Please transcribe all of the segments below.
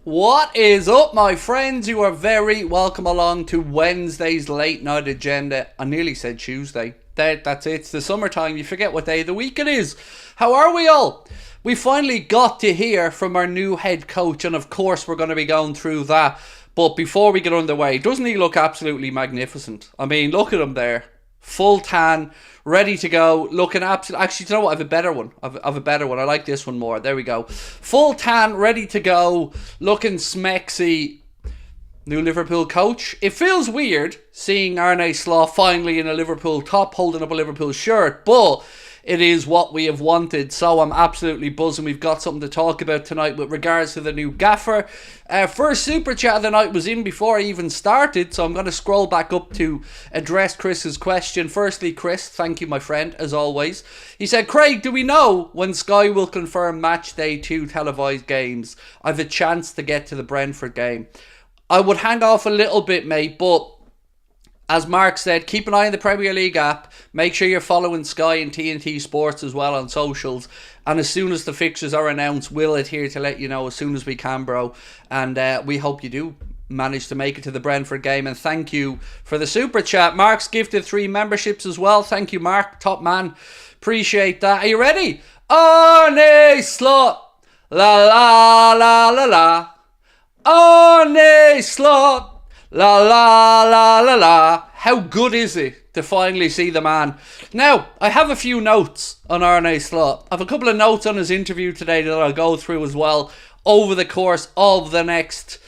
What is up, my friends? You are very welcome along to Wednesday's late night agenda. I nearly said Tuesday. That's it. It's the summertime. You forget what day of the week it is. How are we all? We finally got to hear from our new head coach, and of course we're going to be going through that. But before we get underway, doesn't he look absolutely magnificent? I mean, look at him there. Full tan, ready to go, looking absolutely... Actually, you know what? I have a better one. I have a better one. I like this one more. There we go. Full tan, ready to go, looking smexy. New Liverpool coach. It feels weird seeing Arne Slot finally in a Liverpool top, holding up a Liverpool shirt, but it is what we have wanted, so I'm absolutely buzzing. We've got something to talk about tonight with regards to the new gaffer. First super chat of the night was in before I even started, so I'm going to scroll back up to address Chris's question. Firstly, Chris, thank you, my friend, as always. He said, Craig, do we know when Sky will confirm match day 2 televised games? I've a chance to get to the Brentford game. I would hang off a little bit, mate, but as Mark said, keep an eye on the Premier League app. Make sure you're following Sky and TNT Sports as well on socials. And as soon as the fixtures are announced, we'll adhere to let you know as soon as we can, bro. And we hope you do manage to make it to the Brentford game. And thank you for the super chat. Mark's gifted 3 memberships as well. Thank you, Mark. Top man. Appreciate that. Are you ready? Arne Slot. La la la la la. Arne Slot. La la la la la. How good is it to finally see the man? Now, I have a few notes on Arne Slot. I have a couple of notes on his interview today that I'll go through as well over the course of the next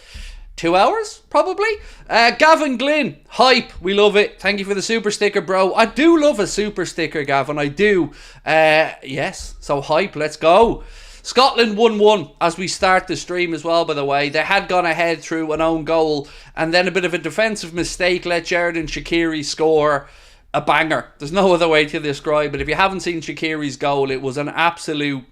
2 hours, probably. Gavin Glynn, hype, we love it. Thank you for the super sticker, bro. I do love a super sticker, Gavin, I do. Yes, so hype, let's go. Scotland 1-1 as we start the stream as well, by the way. They had gone ahead through an own goal, and then a bit of a defensive mistake let Xherdan Shaqiri score a banger. There's no other way to describe it. If you haven't seen Shaqiri's goal, it was an absolute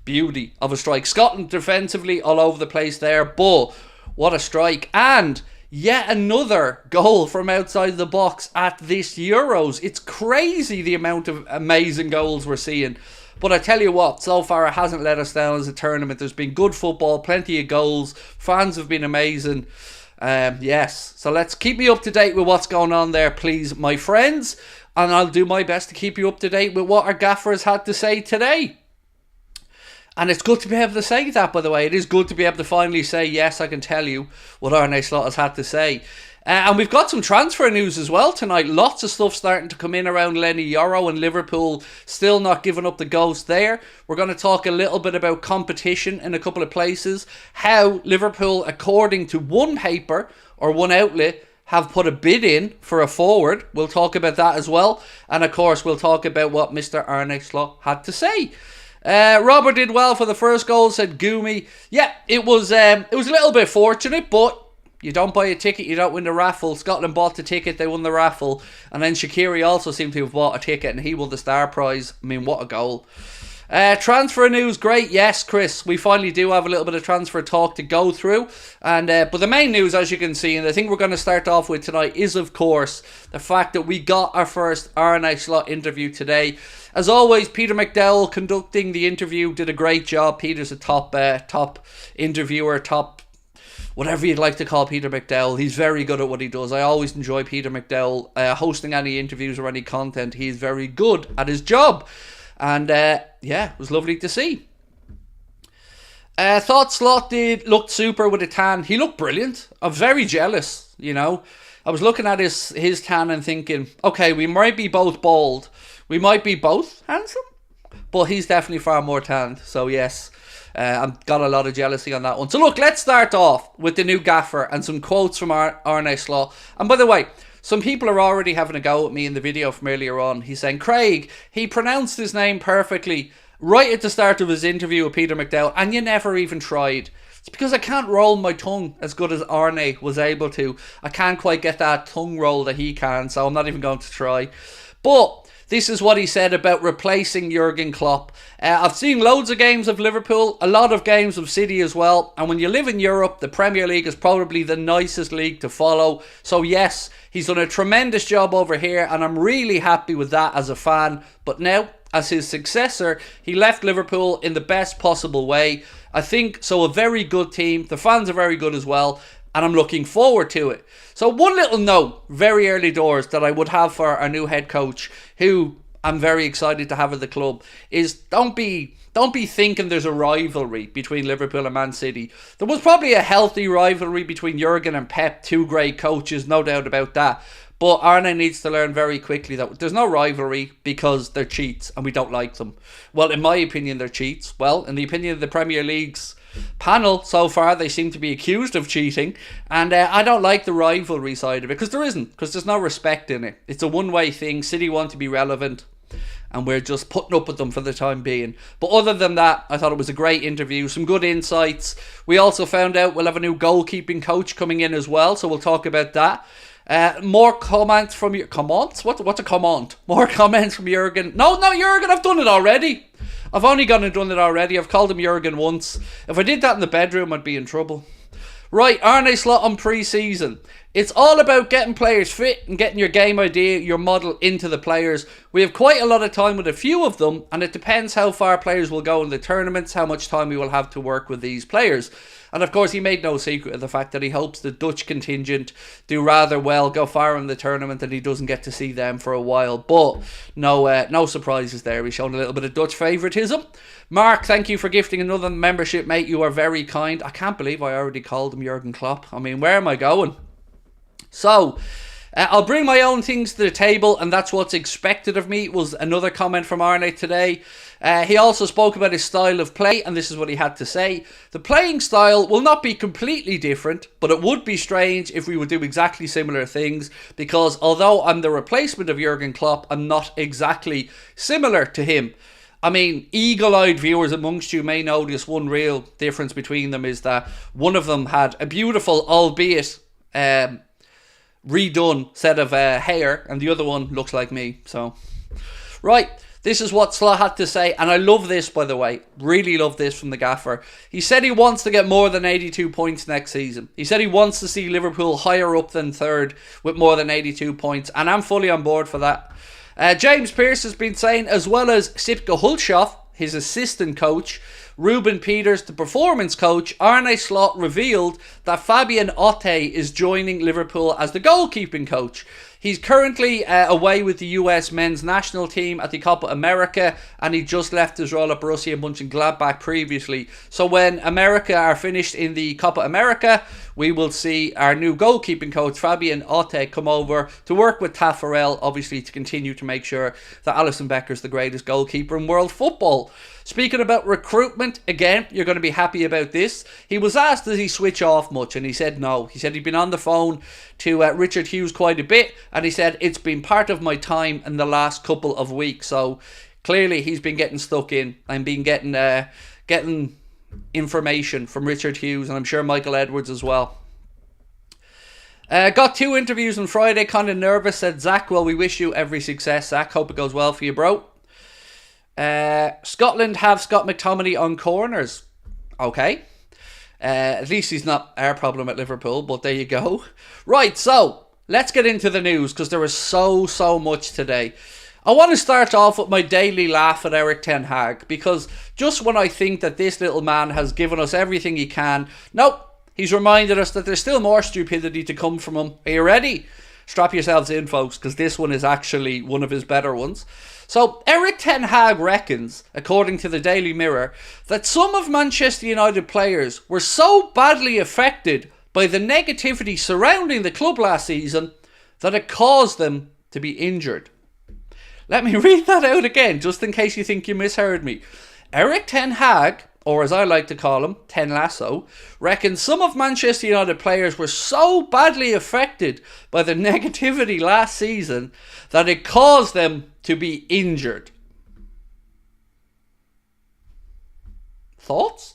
beauty of a strike. Scotland defensively all over the place there, but what a strike. And yet another goal from outside the box at this Euros. It's crazy the amount of amazing goals we're seeing. But I tell you what, so far it hasn't let us down as a tournament. There's been good football, plenty of goals. Fans have been amazing. Yes, so let's keep me up to date with what's going on there, please, my friends. And I'll do my best to keep you up to date with what our gaffer has had to say today. And it's good to be able to say that, by the way. It is good to be able to finally say, yes, I can tell you what Arne Slot has had to say. And we've got some transfer news as well tonight. Lots of stuff starting to come in around Leny Yoro and Liverpool. Still not giving up the ghost there. We're going to talk a little bit about competition in a couple of places. How Liverpool, according to one paper or one outlet, have put a bid in for a forward. We'll talk about that as well. And of course, we'll talk about what Mr. Arne Slot had to say. Robert did well for the first goal, said Goomy. Yeah, it was a little bit fortunate, but you don't buy a ticket, you don't win the raffle. Scotland bought the ticket, they won the raffle. And then Shaqiri also seemed to have bought a ticket and he won the star prize. I mean, what a goal. Transfer news, great. Yes, Chris, we finally do have a little bit of transfer talk to go through. And but the main news, as you can see, and the thing we're going to start off with tonight is, of course, the fact that we got our first Arne Slot interview today. As always, Peter McDowell conducting the interview did a great job. Peter's a top interviewer, top whatever you'd like to call Peter McDowell. He's very good at what he does. I always enjoy Peter McDowell hosting any interviews or any content. He's very good at his job. And yeah, it was lovely to see. Thought Slot looked super with a tan. He looked brilliant. I'm very jealous, you know. I was looking at his tan and thinking, okay, we might be both bald. We might be both handsome. But he's definitely far more tanned. So yes, I've got a lot of jealousy on that one. So look, let's start off with the new gaffer and some quotes from Arne Slot. And by the way, some people are already having a go at me in the video from earlier on. He's saying, Craig, he pronounced his name perfectly right at the start of his interview with Peter McDowell, and you never even tried. It's because I can't roll my tongue as good as Arne was able to. I can't quite get that tongue roll that he can, so I'm not even going to try. But this is what he said about replacing Jurgen Klopp. I've seen loads of games of Liverpool, a lot of games of City as well. And when you live in Europe, the Premier League is probably the nicest league to follow. So yes, he's done a tremendous job over here, and I'm really happy with that as a fan. But now, as his successor, he left Liverpool in the best possible way. I think so. A very good team. The fans are very good as well, and I'm looking forward to it. So one little note, very early doors, that I would have for our new head coach, who I'm very excited to have at the club, is don't be thinking there's a rivalry between Liverpool and Man City. There was probably a healthy rivalry between Jurgen and Pep, two great coaches, no doubt about that. But Arne needs to learn very quickly that there's no rivalry because they're cheats and we don't like them. Well, in my opinion, they're cheats. Well, in the opinion of the Premier League's panel so far, they seem to be accused of cheating. And I don't like the rivalry side of it because there isn't. Because there's no respect in it. It's a one-way thing. City want to be relevant, and we're just putting up with them for the time being. But other than that, I thought it was a great interview. Some good insights. We also found out we'll have a new goalkeeping coach coming in as well, so we'll talk about that. More comments from your comments? What's a comment? More comments from Jurgen. No, Jurgen, I've done it already. I've only gone and done it already. I've called him Jurgen once. If I did that in the bedroom, I'd be in trouble. Right, Arne Slot on pre-season. It's all about getting players fit and getting your game idea, your model into the players. We have quite a lot of time with a few of them, and it depends how far players will go in the tournaments, how much time we will have to work with these players. And of course, he made no secret of the fact that he hopes the Dutch contingent do rather well, go far in the tournament, and he doesn't get to see them for a while. But no surprises there. He's shown a little bit of Dutch favouritism. Mark, thank you for gifting another membership, mate. You are very kind. I can't believe I already called him Jurgen Klopp. I mean, where am I going? So, I'll bring my own things to the table, and that's what's expected of me, was another comment from Arne today. He also spoke about his style of play, and this is what he had to say. The playing style will not be completely different, but it would be strange if we would do exactly similar things, because although I'm the replacement of Jurgen Klopp, I'm not exactly similar to him. I mean, eagle-eyed viewers amongst you may notice one real difference between them is that one of them had a beautiful, albeit redone set of hair, and the other one looks like me. So, right, this is what Slot had to say, and I love this, by the way. Really love this from the gaffer. He said he wants to get more than 82 points next season. He said he wants to see Liverpool higher up than third with more than 82 points, and I'm fully on board for that. James Pearce has been saying, as well as Sipke Hulshoff, his assistant coach, Ruben Peters, the performance coach, Arne Slot revealed that Fabian Otte is joining Liverpool as the goalkeeping coach. He's currently away with the US men's national team at the Copa America, and he just left his role at Borussia Mönchengladbach previously. So when America are finished in the Copa America, we will see our new goalkeeping coach, Fabian Otte, come over to work with Taffarel, obviously to continue to make sure that Alisson Becker's the greatest goalkeeper in world football. Speaking about recruitment, again, you're going to be happy about this. He was asked, does he switch off much? And he said no. He said he'd been on the phone to Richard Hughes quite a bit, and he said, it's been part of my time in the last couple of weeks. So clearly he's been getting stuck in and been getting information from Richard Hughes, and I'm sure Michael Edwards as well. Got 2 interviews on Friday, kind of nervous, said Zach. Well, we wish you every success, Zach. Hope it goes well for you, bro. Scotland have Scott McTominay on corners. Okay. At least he's not our problem at Liverpool, but there you go. Right, so let's get into the news, because there was so much today. I want to start off with my daily laugh at Erik ten Hag, because just when I think that this little man has given us everything he can, nope, he's reminded us that there's still more stupidity to come from him. Are you ready? Strap yourselves in, folks, because this one is actually one of his better ones. So, Erik ten Hag reckons, according to the Daily Mirror, that some of Manchester United players were so badly affected by the negativity surrounding the club last season that it caused them to be injured. Let me read that out again, just in case you think you misheard me. Erik ten Hag, or as I like to call him, Ten Lasso, reckons some of Manchester United players were so badly affected by the negativity last season that it caused them to be injured. Thoughts?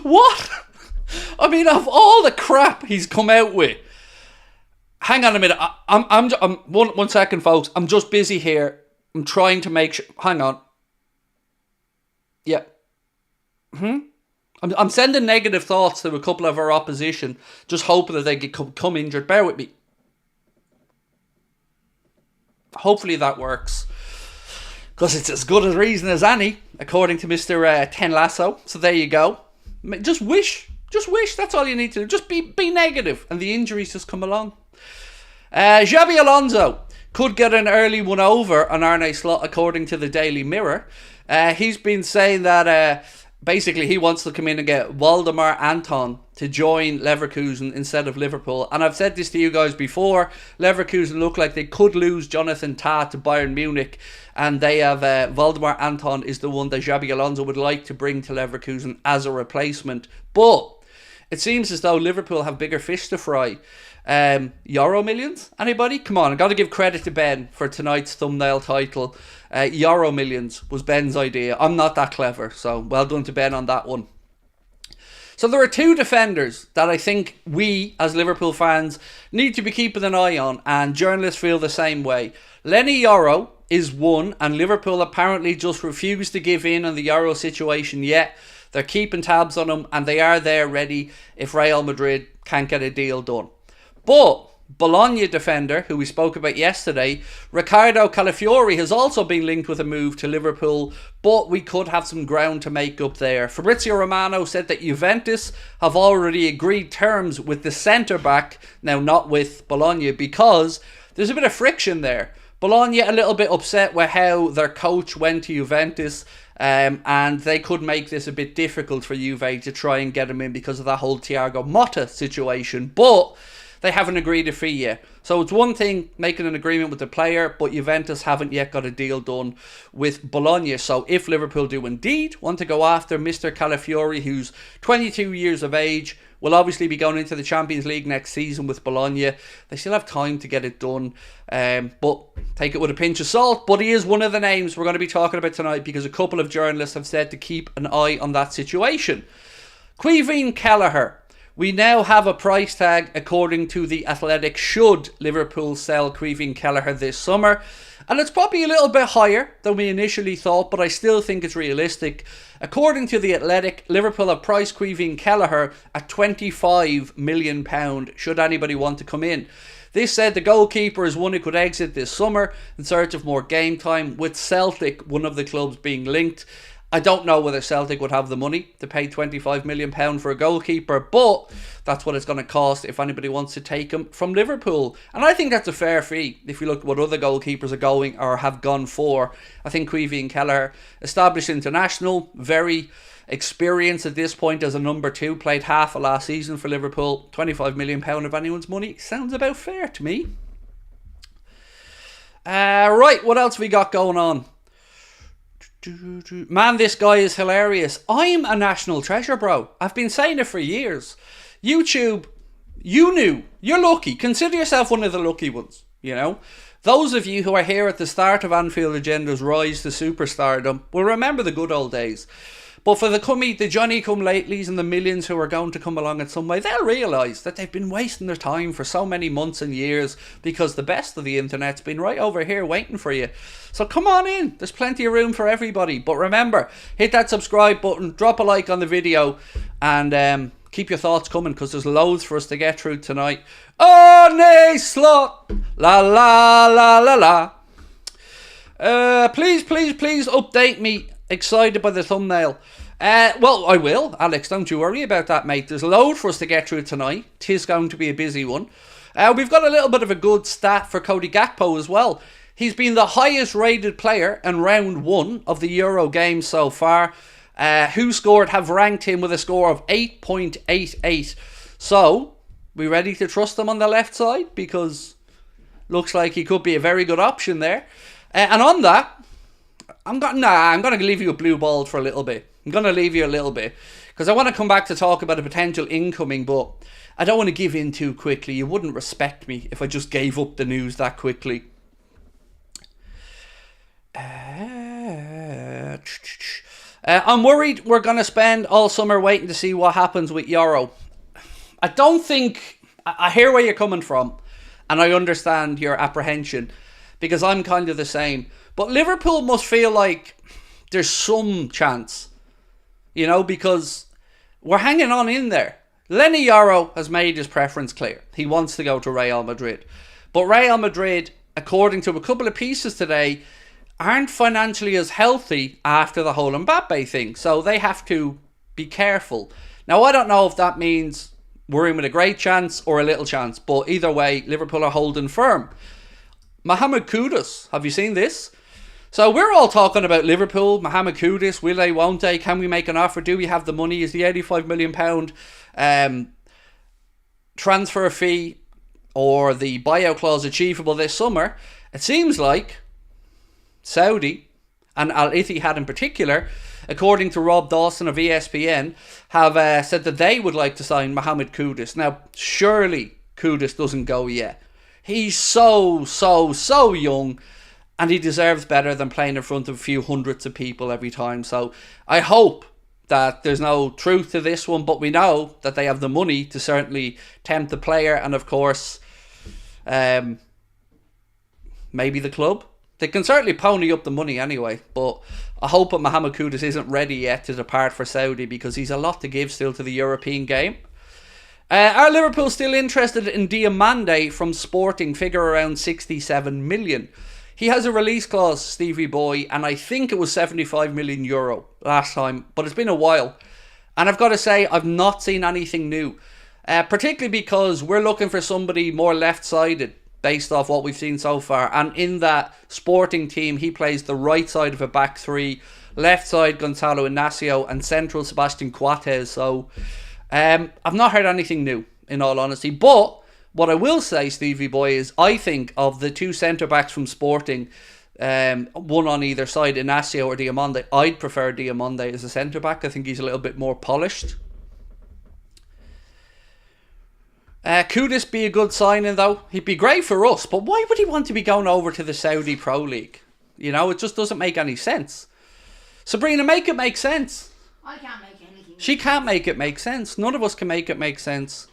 What? I mean, of all the crap he's come out with. Hang on a minute. I'm one second, folks. I'm just busy here. I'm trying to make sure. Hang on. Yeah. I'm sending negative thoughts to a couple of our opposition, just hoping that they could come injured. Bear with me. hopefully that works. Because it's as good a reason as any, according to Mr. Ten Lasso. So there you go. Just wish. That's all you need to do. Just be negative, and the injuries just come along. Xabi Alonso could get an early one over on Arne Slot, according to the Daily Mirror. He's been saying that basically he wants to come in and get Waldemar Anton to join Leverkusen instead of Liverpool. And I've said this to you guys before. Leverkusen look like they could lose Jonathan Tah to Bayern Munich. And they have Waldemar Anton is the one that Xabi Alonso would like to bring to Leverkusen as a replacement. But it seems as though Liverpool have bigger fish to fry. Euro millions? Anybody? Come on, I've got to give credit to Ben for tonight's thumbnail title. Euro millions was Ben's idea. I'm not that clever, so well done to Ben on that one. So there are two defenders that I think we, as Liverpool fans, need to be keeping an eye on, and journalists feel the same way. Leny Yoro is one, and Liverpool apparently just refuse to give in on the Euro situation yet. They're keeping tabs on him, and they are there ready if Real Madrid can't get a deal done. But Bologna defender, who we spoke about yesterday, Riccardo Calafiori, has also been linked with a move to Liverpool, but we could have some ground to make up there. Fabrizio Romano said that Juventus have already agreed terms with the centre-back, now not with Bologna, because there's a bit of friction there. Bologna a little bit upset with how their coach went to Juventus, and they could make this a bit difficult for Juve to try and get him in because of that whole Thiago Motta situation. But they haven't agreed a fee yet. So it's one thing making an agreement with the player, but Juventus haven't yet got a deal done with Bologna. So if Liverpool do indeed want to go after Mr. Calafiori, who's 22 years of age, will obviously be going into the Champions League next season with Bologna. They still have time to get it done, but take it with a pinch of salt. But he is one of the names we're going to be talking about tonight, because a couple of journalists have said to keep an eye on that situation. Caoimhín Kelleher. We now have a price tag, according to The Athletic, should Liverpool sell Caoimhín Kelleher this summer. And it's probably a little bit higher than we initially thought, but I still think it's realistic. According to The Athletic, Liverpool have priced Caoimhín Kelleher at £25 million, should anybody want to come in. This said the goalkeeper is one who could exit this summer in search of more game time, with Celtic, one of the clubs, being linked. I don't know whether Celtic would have the money to pay £25 million for a goalkeeper, but that's what it's going to cost if anybody wants to take him from Liverpool. And I think that's a fair fee if you look at what other goalkeepers are going or have gone for. I think Caoimhín Kelleher, established international, very experienced at this point as a number two, played half of last season for Liverpool. £25 million of anyone's money sounds about fair to me. Right, what else have we got going on? Man, this guy is hilarious. I'm a national treasure, bro. I've been saying it for years. YouTube, you knew. You're lucky. Consider yourself one of the lucky ones, you know. Those of you who are here at the start of Anfield Agenda's rise to superstardom will remember the good old days. But for the Johnny-come-latelys and the millions who are going to come along in some way, they'll realise that they've been wasting their time for so many months and years, because the best of the internet's been right over here waiting for you. So come on in. There's plenty of room for everybody. But remember, hit that subscribe button, drop a like on the video, and keep your thoughts coming, because there's loads for us to get through tonight. Arne Slot! La la la la la. Please update me. Excited by the thumbnail. Well, I will, Alex, don't you worry about that, mate. There's a load for us to get through tonight. Tis going to be a busy one. We've got a little bit of a good stat for Cody Gakpo as well. He's been the highest rated player in round one of the Euro games so far. Who Scored have ranked him with a score of 8.88. So, we ready to trust him on the left side? Because looks like he could be a very good option there. And on that, I'm going to leave you a blue ball for a little bit. I'm going to leave you a little bit, because I want to come back to talk about a potential incoming, but I don't want to give in too quickly. You wouldn't respect me if I just gave up the news that quickly. I'm worried we're going to spend all summer waiting to see what happens with Yoro. I don't think... I hear where you're coming from, and I understand your apprehension, because I'm kind of the same. But Liverpool must feel like there's some chance, you know, because we're hanging on in there. Leny Yoro has made his preference clear. He wants to go to Real Madrid. But Real Madrid according to a couple of pieces today, aren't financially as healthy after the whole Mbappe thing. So they have to be careful. Now, I don't know if that means we're in with a great chance or a little chance. But either way, Liverpool are holding firm. Mohamed Kudus, have you seen this? So we're all talking about Liverpool, Mohamed Kudus, will they, won't they? Can we make an offer? Do we have the money? Is the £85 million transfer fee or the buyout clause achievable this summer? It seems like Saudi and Al Ittihad in particular, according to Rob Dawson of ESPN, have said that they would like to sign Mohamed Kudus. Now, surely Kudus doesn't go yet. He's so young, and he deserves better than playing in front of a few hundreds of people every time. So I hope that there's no truth to this one, but we know that they have the money to certainly tempt the player, and of course, maybe the club. They can certainly pony up the money anyway, but I hope that Mohamed Kudus isn't ready yet to depart for Saudi, because he's a lot to give still to the European game. Are Liverpool still interested in Diomande from Sporting? Figure around 67 million. He has a release clause, Stevie boy, and I think it was €75 million last time, but it's been a while. And I've got to say, I've not seen anything new, particularly because we're looking for somebody more left-sided based off what we've seen so far. And in that Sporting team, he plays the right side of a back three, left side Gonzalo Inacio, and central Sebastian Coates. So I've not heard anything new, in all honesty. But what I will say, Stevie boy, is I think of the two centre-backs from Sporting, one on either side, Inacio or Diomande, I'd prefer Diomande as a centre-back. I think he's a little bit more polished. Could this be a good signing though? He'd be great for us, but why would he want to be going over to the Saudi Pro League? You know, it just doesn't make any sense. Sabrina, make it make sense. I can't make anything. She can't make it make sense. None of us can make it make sense.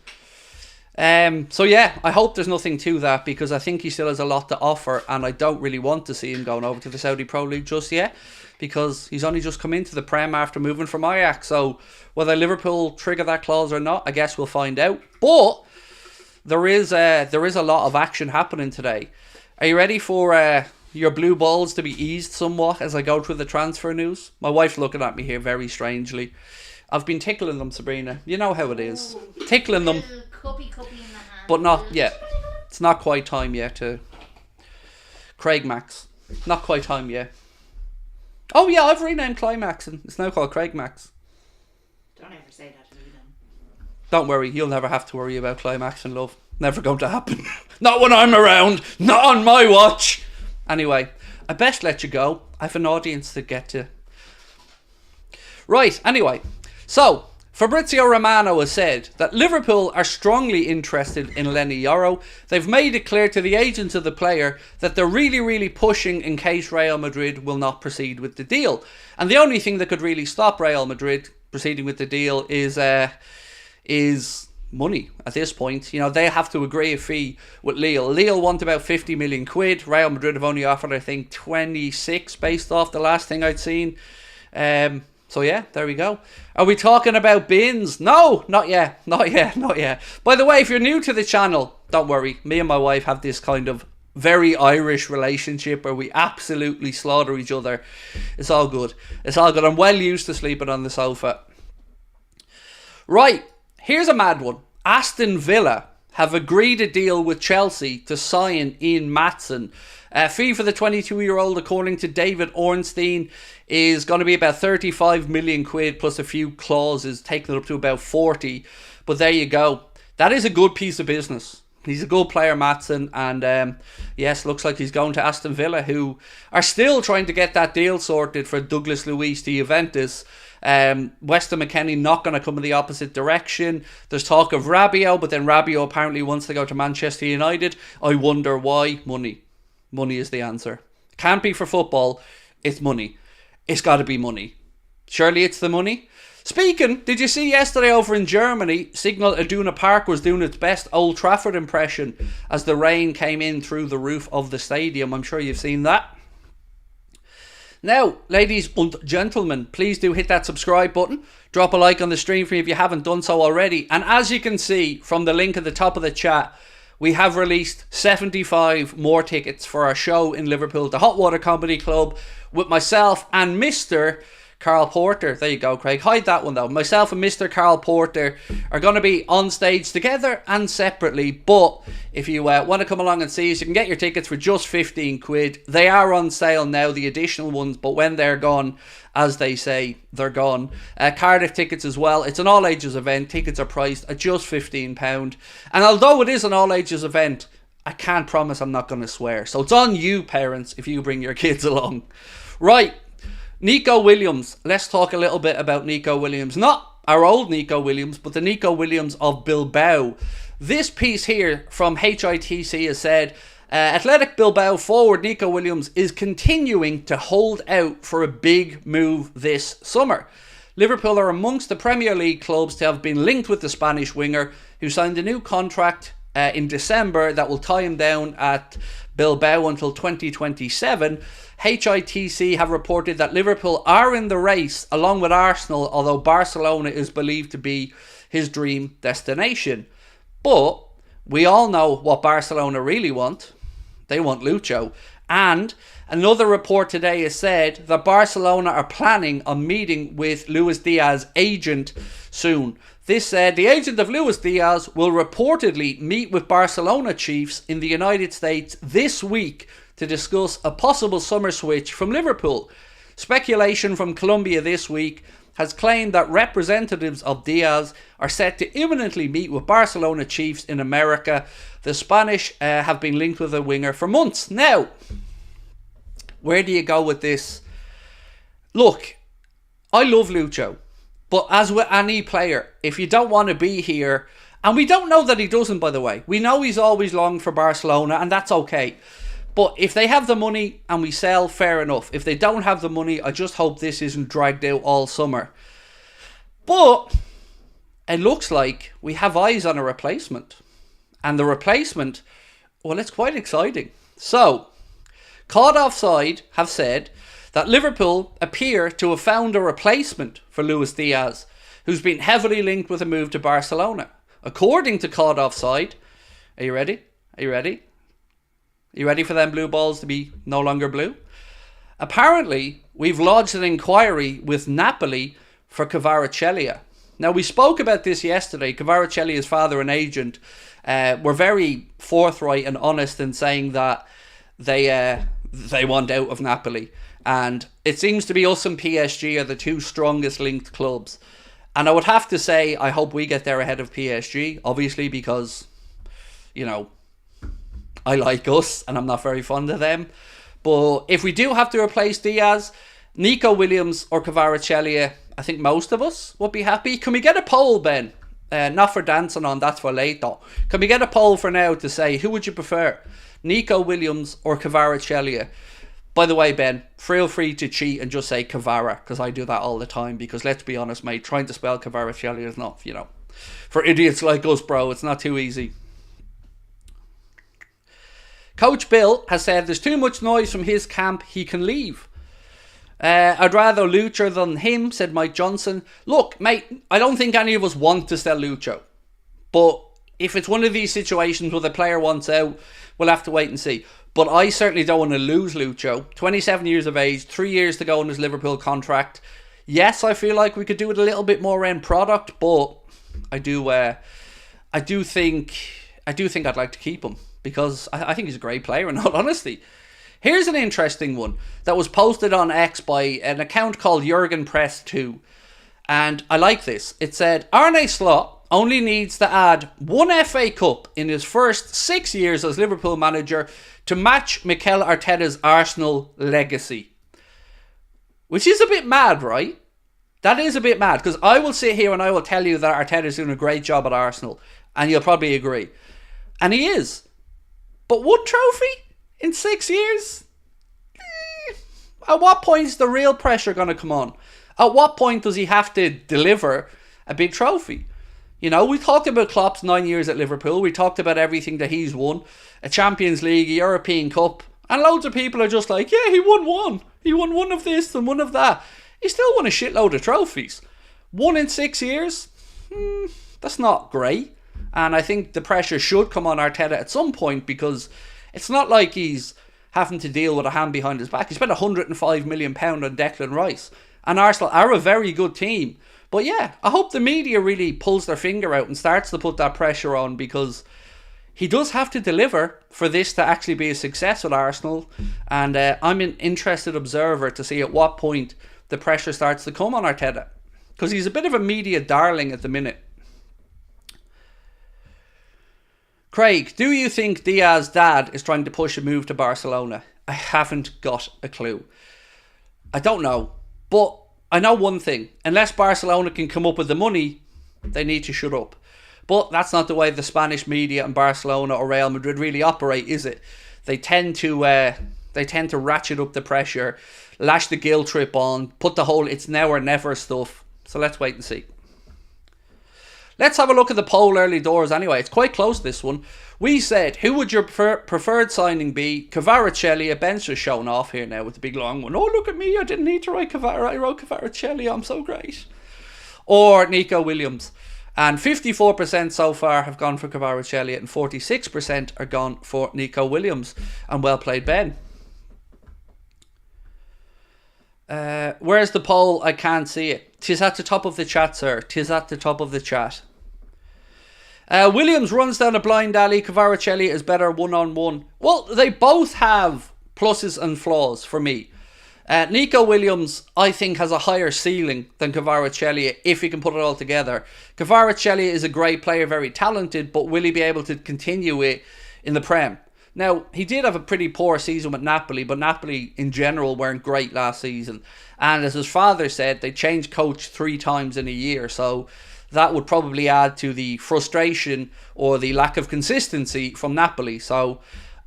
So yeah, I hope there's nothing to that, because I think he still has a lot to offer, and I don't really want to see him going over to the Saudi Pro League just yet, because he's only just come into the Prem after moving from Ajax. So whether Liverpool trigger that clause or not, I guess we'll find out. But there is a lot of action happening today. Are you ready for your blue balls to be eased somewhat as I go through the transfer news? My wife's looking at me here very strangely. I've been tickling them, Sabrina. You know how it is. Tickling them. Cuppy in the hand. But not yet. It's not quite time yet to Craig Max. Not quite time yet. Oh yeah, I've renamed Climax and it's now called Craig Max. Don't ever say that to me then. Don't worry, you'll never have to worry about Climax and love. Never going to happen. Not when I'm around. Not on my watch. Anyway, I best let you go. I have an audience to get to. Right, anyway. So, Fabrizio Romano has said that Liverpool are strongly interested in Leny Yoro. They've made it clear to the agents of the player that they're really pushing in case Real Madrid will not proceed with the deal. And the only thing that could really stop Real Madrid proceeding with the deal is money at this point. You know, they have to agree a fee with Lille. Lille want about 50 million quid. Real Madrid have only offered, I think, 26 based off the last thing I'd seen. So yeah, there we go. Are we talking about bins? No, not yet. By the way, if you're new to the channel, don't worry. Me and my wife have this kind of very Irish relationship where we absolutely slaughter each other. It's all good. I'm well used to sleeping on the sofa. Right, here's a mad one. Aston Villa have agreed a deal with Chelsea to sign Ian Maatsen. Fee for the 22-year-old, according to David Ornstein, is going to be about 35 million quid plus a few clauses, taking it up to about 40. But there you go. That is a good piece of business. He's a good player, Maatsen, and yes, looks like he's going to Aston Villa, who are still trying to get that deal sorted for Douglas Luiz to Juventus. Weston McKennie not going to come in the opposite direction. There's talk of Rabiot, but then Rabiot apparently wants to go to Manchester United. I wonder why. Money is the answer. Can't be for football. It's money. It's got to be money. Surely it's the money. Speaking, did you see yesterday over in Germany, Signal Iduna Park was doing its best Old Trafford impression as the rain came in through the roof of the stadium? I'm sure you've seen that. Now, ladies and gentlemen, please do hit that subscribe button. Drop a like on the stream for me if you haven't done so already. And as you can see from the link at the top of the chat, we have released 75 more tickets for our show in Liverpool, the Hot Water Comedy Club, with myself and Mr. Carl Porter. There you go, Craig. Hide that one though. Myself and Mr. Carl Porter are going to be on stage together and separately. But if you want to come along and see us, you can get your tickets for just 15 quid. They are on sale now, the additional ones, but when they're gone, as they say, they're gone. Cardiff tickets as well. It's an all ages event. Tickets are priced at just £15. And although it is an all ages event, I can't promise I'm not going to swear. So it's on you, parents, if you bring your kids along. Right. NICO Williams. Let's talk a little bit about NICO Williams. Not our old NICO Williams, but the NICO Williams of Bilbao. This piece here from HITC has said, Athletic Bilbao forward NICO Williams is continuing to hold out for a big move this summer. Liverpool are amongst the Premier League clubs to have been linked with the Spanish winger, who signed a new contract in December that will tie him down at Bilbao until 2027. HITC have reported that Liverpool are in the race along with Arsenal, although Barcelona is believed to be his dream destination. But we all know what Barcelona really want. They want Lucho. And another report today has said that Barcelona are planning on meeting with Luis Diaz's agent soon. This said the agent of Luis Diaz will reportedly meet with Barcelona chiefs in the United States this week to discuss a possible summer switch from Liverpool. Speculation from Colombia this week has claimed that representatives of Diaz are set to imminently meet with Barcelona chiefs in America. The Spanish have been linked with a winger for months. Now, where do you go with this? Look, I love Lucho, but as with any player, if you don't want to be here, and we don't know that he doesn't, by the way, we know he's always longed for Barcelona, and that's okay. But if they have the money and we sell, fair enough. If they don't have the money, I just hope this isn't dragged out all summer. But it looks like we have eyes on a replacement. And the replacement, well, it's quite exciting. So, Caught Offside have said that Liverpool appear to have found a replacement for Luis Diaz, who's been heavily linked with a move to Barcelona. According to Caught Offside, are you ready? Are you ready? You ready for them blue balls to be no longer blue? Apparently, we've lodged an inquiry with Napoli for Kvaratskhelia. Now, we spoke about this yesterday. Kvaratskelia's father and agent were very forthright and honest in saying that they want out of Napoli. And it seems to be us and PSG are the two strongest linked clubs. And I would have to say, I hope we get there ahead of PSG, obviously, because, you know, I like us and I'm not very fond of them. But if we do have to replace Diaz, NICO Williams or Kvaratskhelia, I think most of us would be happy. Can we get a poll, Ben? Not for dancing on, that's for later. Can we get a poll for now to say, who would you prefer? NICO Williams or Kvaratskhelia? By the way, Ben, feel free to cheat and just say Kvara, because I do that all the time. Because let's be honest, mate, trying to spell Kvaratskhelia is not, you know, for idiots like us, bro, it's not too easy. Coach Bill has said there's too much noise from his camp, he can leave. I'd rather Lucho than him, said Mike Johnson. Look, mate, I don't think any of us want to sell Lucho. But if it's one of these situations where the player wants out, we'll have to wait and see. But I certainly don't want to lose Lucho. 27 years of age, 3 years to go on his Liverpool contract. Yes, I feel like we could do with a little bit more end product, but I do think I'd like to keep him. Because I think he's a great player, in all honesty. Here's an interesting one that was posted on X by an account called Jurgen Press 2. And I like this. It said, Arne Slot only needs to add one FA Cup in his first 6 years as Liverpool manager to match Mikel Arteta's Arsenal legacy. Which is a bit mad, right? That is a bit mad. Because I will sit here and I will tell you that Arteta's doing a great job at Arsenal. And you'll probably agree. And he is. But one trophy in 6 years? At what point is the real pressure going to come on? At what point does he have to deliver a big trophy? You know, we talked about Klopp's 9 years at Liverpool. We talked about everything that he's won. A Champions League, a European Cup. And loads of people are just like, yeah, he won one. He won one of this and one of that. He still won a shitload of trophies. 1 in 6 years? That's not great. And I think the pressure should come on Arteta at some point, because it's not like he's having to deal with a hand behind his back. He spent £105 million on Declan Rice. And Arsenal are a very good team. But yeah, I hope the media really pulls their finger out and starts to put that pressure on, because he does have to deliver for this to actually be a success with Arsenal. And I'm an interested observer to see at what point the pressure starts to come on Arteta, because he's a bit of a media darling at the minute. Craig, do you think Diaz's dad is trying to push a move to Barcelona? I haven't got a clue. I don't know. But I know one thing. Unless Barcelona can come up with the money, they need to shut up. But that's not the way the Spanish media and Barcelona or Real Madrid really operate, is it? They tend to ratchet up the pressure, lash the guilt trip on, put the whole it's now or never stuff. So let's wait and see. Let's have a look at the poll early doors anyway. It's quite close, this one. We said, who would your preferred signing be? Kvaratskhelia. Ben's just showing off here now with the big long one. Oh, look at me. I didn't need to write Kvara. I wrote Kvaratskhelia. I'm so great. Or Nico Williams. And 54% so far have gone for Kvaratskhelia and 46% are gone for Nico Williams. And well played, Ben. Where's the poll? I can't see it. 'Tis at the top of the chat, sir. 'Tis at the top of the chat. Williams runs down a blind alley. Kvaratskhelia is better one-on-one. Well, they both have pluses and flaws for me. Nico Williams, I think, has a higher ceiling than Kvaratskhelia if he can put it all together. Kvaratskhelia is a great player, very talented, but will he be able to continue it in the Prem? Now, he did have a pretty poor season with Napoli, but Napoli in general weren't great last season. And as his father said, they changed coach 3 times in a year, so that would probably add to the frustration or the lack of consistency from Napoli. So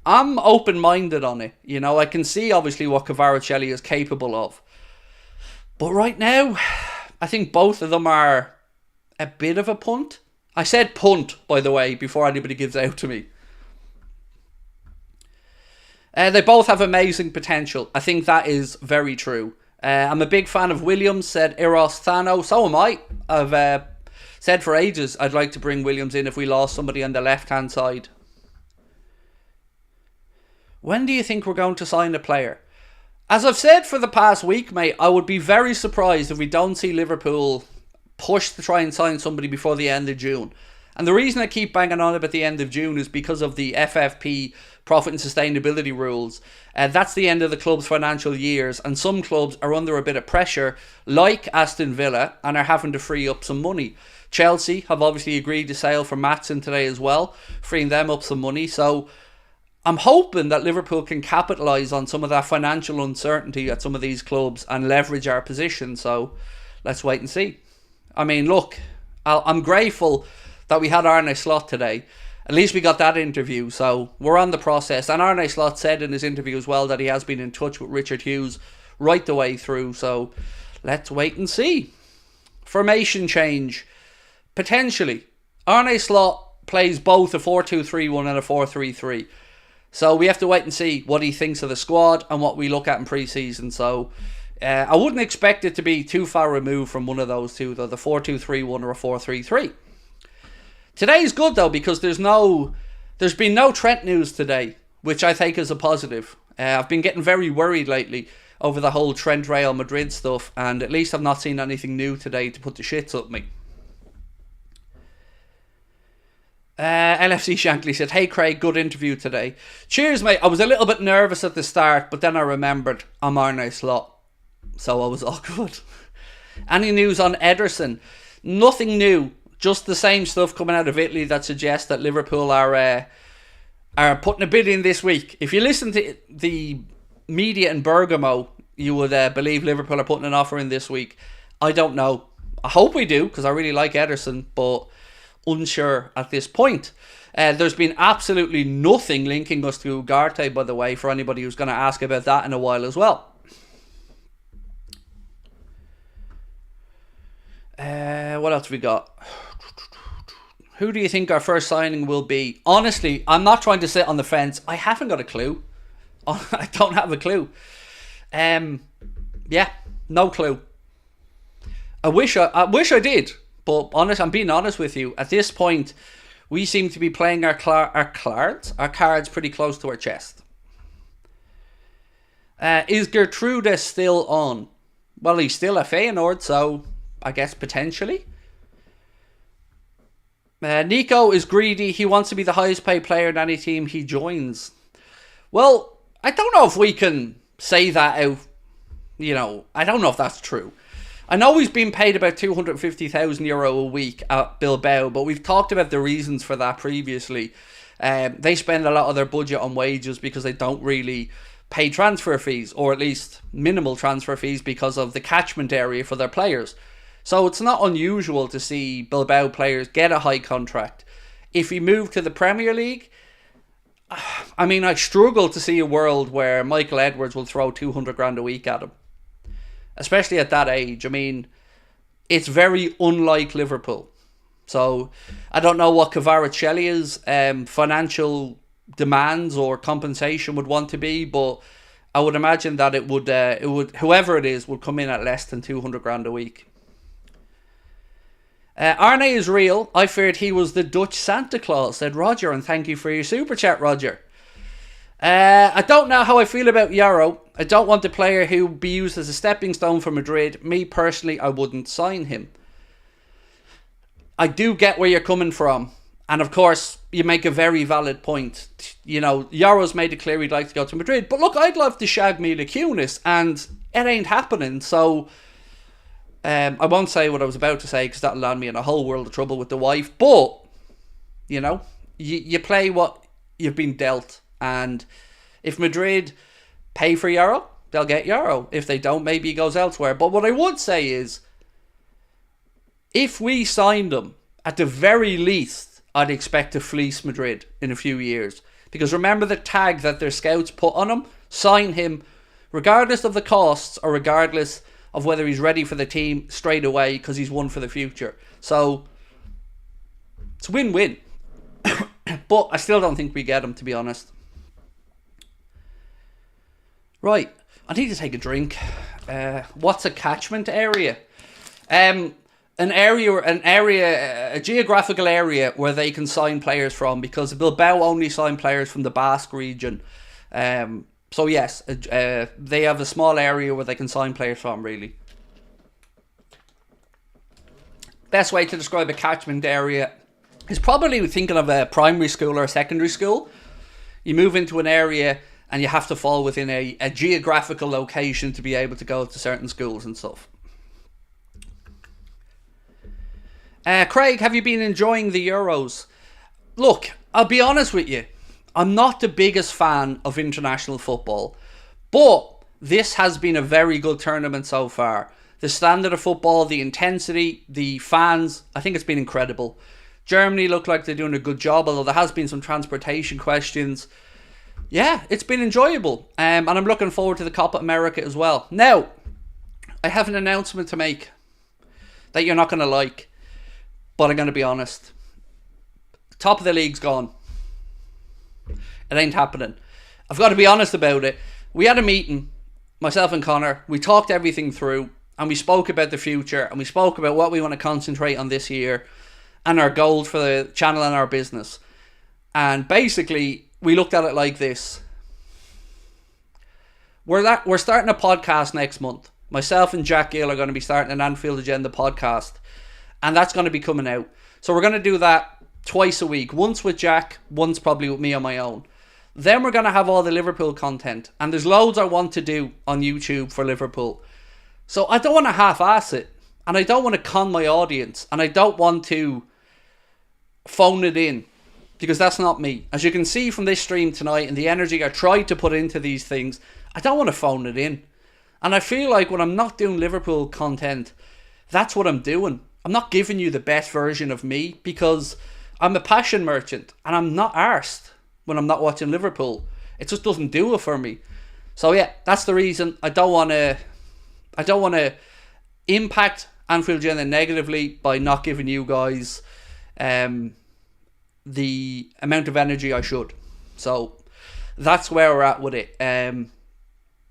I'm open-minded on it. You know, I can see obviously what Kvaratskhelia is capable of. But right now, I think both of them are a bit of a punt. I said punt, by the way, before anybody gives out to me. They both have amazing potential. I think that is very true. I'm a big fan of Williams, said Eros Thano. So am I. I've said for ages I'd like to bring Williams in if we lost somebody on the left-hand side. When do you think we're going to sign a player? As I've said for the past week, mate, I would be very surprised if we don't see Liverpool push to try and sign somebody before the end of June. And the reason I keep banging on about the end of June is because of the FFP profit and sustainability rules. That's the end of the club's financial years, and some clubs are under a bit of pressure, like Aston Villa, and are having to free up some money. Chelsea have obviously agreed to sale for Maatsen today as well, freeing them up some money. So I'm hoping that Liverpool can capitalise on some of that financial uncertainty at some of these clubs and leverage our position. So let's wait and see. I mean, look, I'm grateful that we had Arne Slot today. At least we got that interview, so we're on the process. And Arne Slot said in his interview as well that he has been in touch with Richard Hughes right the way through. So let's wait and see. Formation change. Potentially. Arne Slot plays both a 4-2-3-1 and a 4-3-3. So we have to wait and see what he thinks of the squad and what we look at in pre-season. So I wouldn't expect it to be too far removed from one of those two, though, the 4-2-3-1 or a 4-3-3. Today's good, though, because there's been no Trent news today, which I think is a positive. I've been getting very worried lately over the whole Trent Real Madrid stuff, and at least I've not seen anything new today to put the shits up me. LFC Shankly said, "Hey Craig, good interview today. Cheers, mate. I was a little bit nervous at the start, but then I remembered I'm Arne Slot, so I was all good." Any news on Ederson? Nothing new. Just the same stuff coming out of Italy that suggests that Liverpool are putting a bid in this week. If you listen to the media in Bergamo, you would believe Liverpool are putting an offer in this week. I don't know. I hope we do, because I really like Ederson, but unsure at this point. There's been absolutely nothing linking us to Ugarte, by the way, for anybody who's going to ask about that in a while as well. What else have we got? Who do you think our first signing will be? Honestly, I'm not trying to sit on the fence. I haven't got a clue. I don't have a clue. Yeah, no clue. I wish I did, but I'm being honest with you. At this point, We seem to be playing our cards pretty close to our chest. Is Gertrude still on? Well, he's still a Feyenoord, so I guess potentially. NICO is greedy. He wants to be the highest paid player in any team he joins. Well, I don't know if we can say that out. I don't know if that's true. I know he's been paid about €250,000 a week at Bilbao, but we've talked about the reasons for that previously. They spend a lot of their budget on wages because they don't really pay transfer fees, or at least minimal transfer fees because of the catchment area for their players. So it's not unusual to see Bilbao players get a high contract. If he moved to the Premier League, I struggle to see a world where Michael Edwards will throw 200 grand a week at him. Especially at that age. It's very unlike Liverpool. So I don't know what Kvaratskhelia financial demands or compensation would want to be, but I would imagine that it would whoever it is would come in at less than 200 grand a week. Arne is real. I feared he was the Dutch Santa Claus, said Roger, and thank you for your super chat, Roger. I don't know how I feel about Yoro. I don't want the player who be used as a stepping stone for Madrid. Me personally, I wouldn't sign him. I do get where you're coming from. And of course, you make a very valid point. Yoro's made it clear he'd like to go to Madrid. But look, I'd love to shag Mila Kunis, and it ain't happening. So I won't say what I was about to say because that'll land me in a whole world of trouble with the wife. But, you play what you've been dealt. And if Madrid pay for Yoro, they'll get Yoro. If they don't, maybe he goes elsewhere. But what I would say is, if we signed him, at the very least, I'd expect to fleece Madrid in a few years. Because remember the tag that their scouts put on him? Sign him, regardless of the costs or regardless of whether he's ready for the team straight away because he's one for the future. So, it's win-win. But I still don't think we get him, to be honest. Right, I need to take a drink. What's a catchment area? A geographical area where they can sign players from, because Bilbao only sign players from the Basque region. So yes, they have a small area where they can sign players from, really. Best way to describe a catchment area is probably thinking of a primary school or a secondary school. You move into an area and you have to fall within a geographical location to be able to go to certain schools and stuff. Craig, have you been enjoying the Euros? Look, I'll be honest with you. I'm not the biggest fan of international football. But this has been a very good tournament so far. The standard of football, the intensity, the fans, I think it's been incredible. Germany look like they're doing a good job, although there has been some transportation questions. Yeah, it's been enjoyable. And I'm looking forward to the Copa America as well. Now, I have an announcement to make that you're not going to like. But I'm going to be honest. Top of the league's gone. It ain't happening. I've got to be honest about it. We had a meeting, myself and Connor. We talked everything through. And we spoke about the future. And we spoke about what we want to concentrate on this year. And our goals for the channel and our business. And basically, we looked at it like this. We're starting a podcast next month. Myself and Jack Gill are going to be starting an Anfield Agenda podcast. And that's going to be coming out. So we're going to do that twice a week. Once with Jack, once probably with me on my own. Then we're going to have all the Liverpool content. And there's loads I want to do on YouTube for Liverpool. So I don't want to half-ass it. And I don't want to con my audience. And I don't want to phone it in. Because that's not me. As you can see from this stream tonight and the energy I tried to put into these things, I don't want to phone it in. And I feel like when I'm not doing Liverpool content, that's what I'm doing. I'm not giving you the best version of me because I'm a passion merchant and I'm not arsed when I'm not watching Liverpool. It just doesn't do it for me. So yeah, that's the reason. I don't want to impact Anfield Agenda negatively by not giving you guys the amount of energy I should. So that's where we're at with it.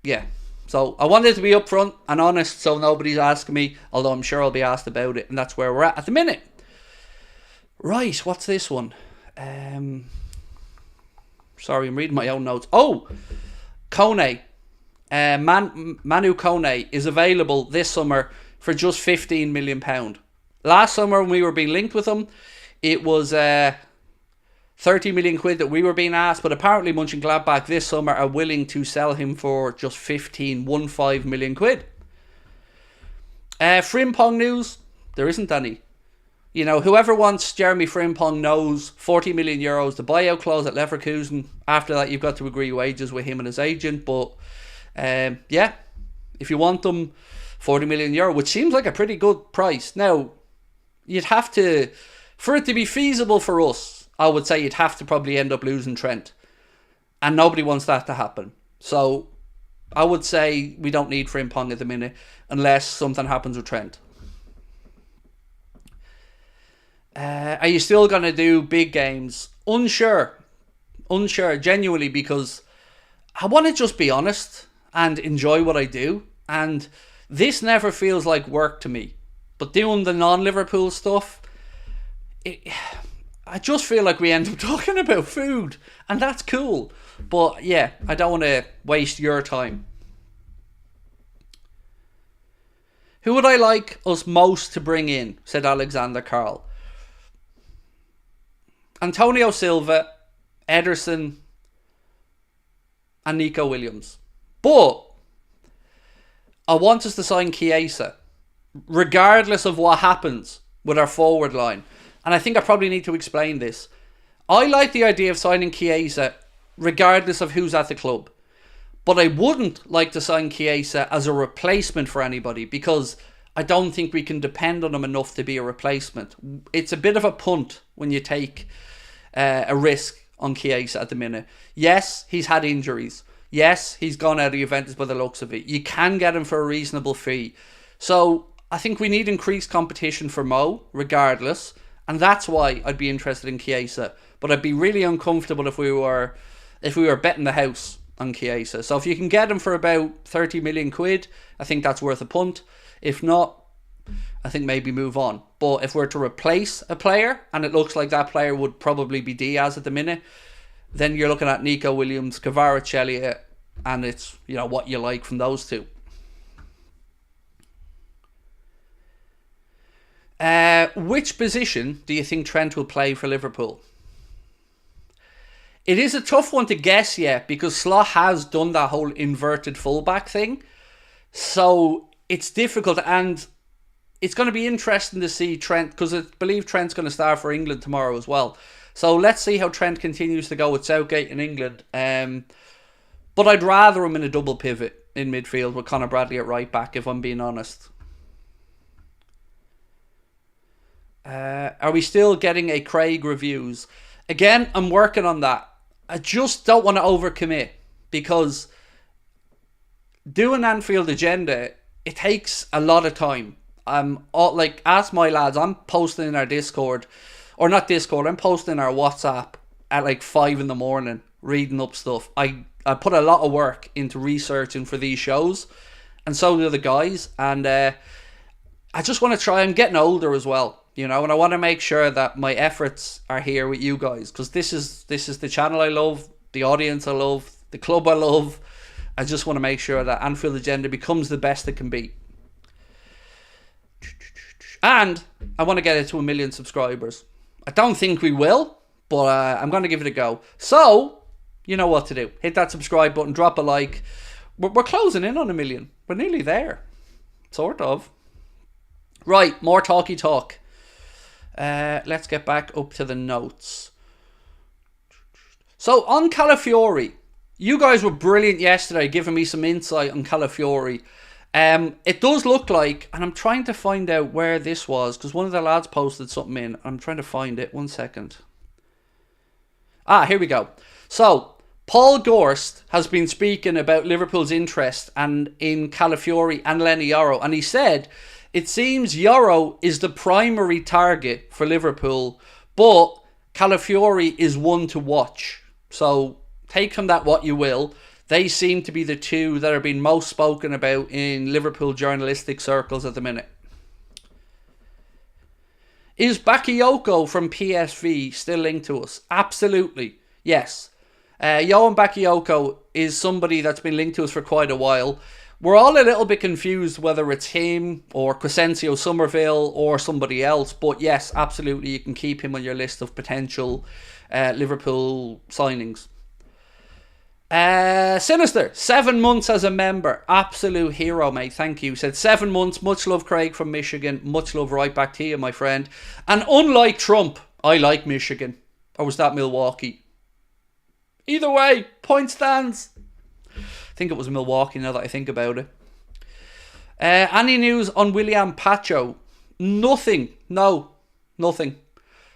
Yeah. So I wanted to be upfront and honest so nobody's asking me, although I'm sure I'll be asked about it, and that's where we're at the minute. Right, what's this one? Sorry, I'm reading my own notes. Oh, Kone. Manu Kone is available this summer for just £15 million. Last summer when we were being linked with him, it was 30 million quid that we were being asked, but apparently Mönchengladbach this summer are willing to sell him for just 15 million quid. Frimpong news, there isn't any. You know, whoever wants Jeremy Frimpong knows 40 million euros, the buyout clause at Leverkusen. After that, you've got to agree wages with him and his agent. But yeah, if you want them, 40 million euro, which seems like a pretty good price. Now, you'd have to, for it to be feasible for us, I would say you'd have to probably end up losing Trent. And nobody wants that to happen. So I would say we don't need Frimpong at the minute unless something happens with Trent. Are you still going to do big games? Unsure, genuinely, because I want to just be honest and enjoy what I do. And this never feels like work to me. But doing the non-Liverpool stuff, I just feel like we end up talking about food. And that's cool. But yeah, I don't want to waste your time. Who would I like us most to bring in? Said Alexander Carl. Antonio Silva, Ederson, and Nico Williams. But I want us to sign Chiesa, regardless of what happens with our forward line. And I think I probably need to explain this. I like the idea of signing Chiesa, regardless of who's at the club. But I wouldn't like to sign Chiesa as a replacement for anybody, because I don't think we can depend on him enough to be a replacement. It's a bit of a punt when you take a risk on Chiesa at the minute. Yes, he's had injuries. Yes, he's gone out of Juventus by the looks of it. You can get him for a reasonable fee. So I think we need increased competition for Mo, regardless. And that's why I'd be interested in Chiesa. But I'd be really uncomfortable if we were betting the house on Chiesa. So if you can get him for about 30 million quid, I think that's worth a punt. If not, I think maybe move on. But if we're to replace a player, and it looks like that player would probably be Diaz at the minute, then you're looking at Nico Williams, Kvaratskhelia, and it's, you know, what you like from those two. Which position do you think Trent will play for Liverpool? It is a tough one to guess yet, because Slot has done that whole inverted fullback thing. So it's difficult, and it's going to be interesting to see Trent, because I believe Trent's going to start for England tomorrow as well. So let's see how Trent continues to go with Southgate in England. But I'd rather him in a double pivot in midfield with Conor Bradley at right back, if I'm being honest. Are we still getting a Craig reviews? Again, I'm working on that. I just don't want to overcommit, because doing Anfield Agenda, it takes a lot of time. Ask my lads, I'm posting in our Discord, or not Discord, I'm posting in our WhatsApp at like 5 in the morning, reading up stuff. I put a lot of work into researching for these shows, and so do the guys, and I just want to try. I'm getting older as well, you know, and I want to make sure that my efforts are here with you guys, because this is the channel I love, the audience I love, the club I love. I just want to make sure that Anfield Agenda becomes the best it can be. And I want to get it to 1 million subscribers. I don't think we will, but I'm going to give it a go. So, you know what to do. Hit that subscribe button, drop a like. We're closing in on 1 million. We're nearly there. Sort of. Right, more talky talk. Let's get back up to the notes. So, on Calafiori, you guys were brilliant yesterday giving me some insight on Calafiori. It does look like, and I'm trying to find out where this was, because one of the lads posted something in. I'm trying to find it. 1 second. Here we go. So, Paul Gorst has been speaking about Liverpool's interest in Calafiori and Leny Yoro, and he said, it seems Yoro is the primary target for Liverpool, but Calafiori is one to watch. So, take from that what you will. They seem to be the two that are being most spoken about in Liverpool journalistic circles at the minute. Is Bakayoko from PSV still linked to us? Absolutely. Yes. Johan Bakayoko is somebody that's been linked to us for quite a while. We're all a little bit confused whether it's him or Crescencio Somerville or somebody else. But yes, absolutely, you can keep him on your list of potential Liverpool signings. Sinister, 7 months as a member. Absolute hero, mate. Thank you. Said 7 months. Much love, Craig from Michigan. Much love right back to you, my friend. And unlike Trump, I like Michigan. Or was that Milwaukee? Either way, point stands. I think it was Milwaukee now that I think about it. Any news on William Pacho? Nothing. No, nothing.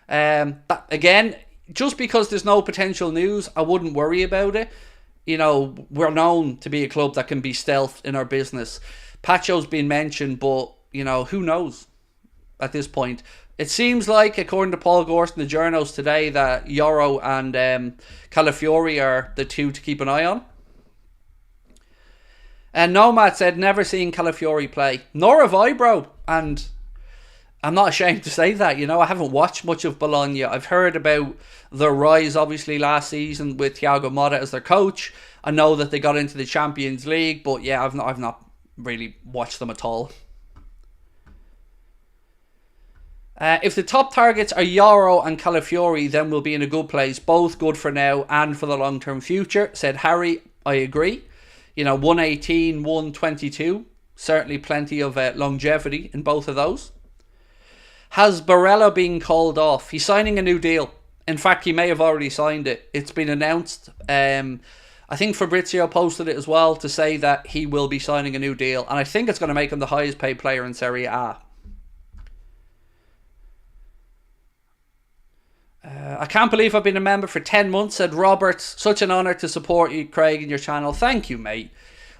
Again, just because there's no potential news, I wouldn't worry about it. You know, we're known to be a club that can be stealth in our business. Pacho's been mentioned, but, you know, who knows at this point. It seems like, according to Paul Gorst in the journals today, that Yoro and Calafiori are the two to keep an eye on. And Nomad said, never seen Calafiori play. Nor have I, bro. And I'm not ashamed to say that, you know. I haven't watched much of Bologna. I've heard about their rise, obviously, last season with Thiago Motta as their coach. I know that they got into the Champions League, but yeah, I've not really watched them at all. If the top targets are Yoro and Calafiori, then we'll be in a good place. Both good for now and for the long-term future, said Harry. I agree. You know, 118, 122. Certainly plenty of longevity in both of those. Has Barella been called off? He's signing a new deal. In fact, he may have already signed it. It's been announced. I think Fabrizio posted it as well to say that he will be signing a new deal. And I think it's going to make him the highest paid player in Serie A. I can't believe I've been a member for 10 months, said Robert. Such an honour to support you, Craig, and your channel. Thank you, mate.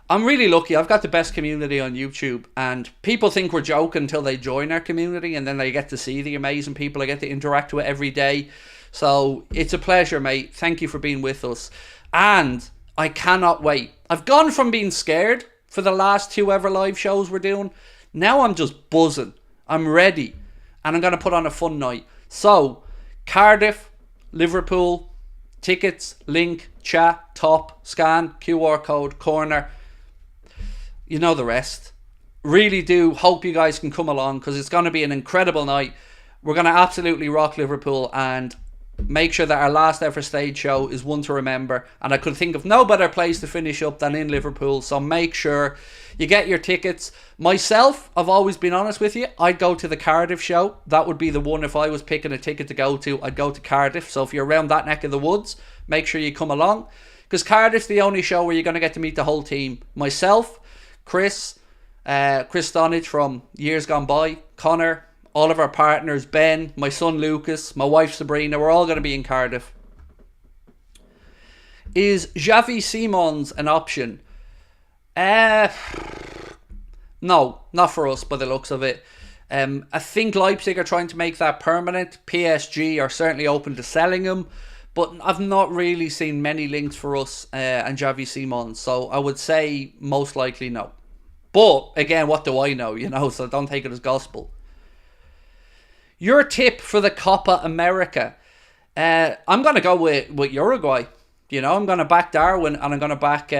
I'm really lucky. I've got the best community on YouTube, and people think we're joking until they join our community, and then they get to see the amazing people I get to interact with every day. So it's a pleasure, mate. Thank you for being with us. And I cannot wait. I've gone from being scared for the last 2 ever live shows we're doing. Now I'm just buzzing. I'm ready. And I'm going to put on a fun night. So, Cardiff, Liverpool, tickets, link, chat, top, scan, QR code, corner. You know the rest. Really do hope you guys can come along, because it's going to be an incredible night. We're going to absolutely rock Liverpool and make sure that our last ever stage show is one to remember. And I could think of no better place to finish up than in Liverpool. So make sure you get your tickets. Myself, I've always been honest with you, I'd go to the Cardiff show. That would be the one. If I was picking a ticket to go to, I'd go to Cardiff. So if you're around that neck of the woods, make sure you come along, because Cardiff's the only show where you're going to get to meet the whole team. Myself, Chris Stonage from years gone by, Connor, all of our partners, Ben, my son Lucas, my wife Sabrina, we're all going to be in Cardiff. Is Xavi Simons an option? No, not for us by the looks of it. I think Leipzig are trying to make that permanent. PSG are certainly open to selling him, but I've not really seen many links for us and Xavi Simons, so I would say most likely no. But again, what do I know, you know, so don't take it as gospel. Your tip for the Copa America. I'm going to go with Uruguay. You know, I'm going to back Darwin and I'm going to back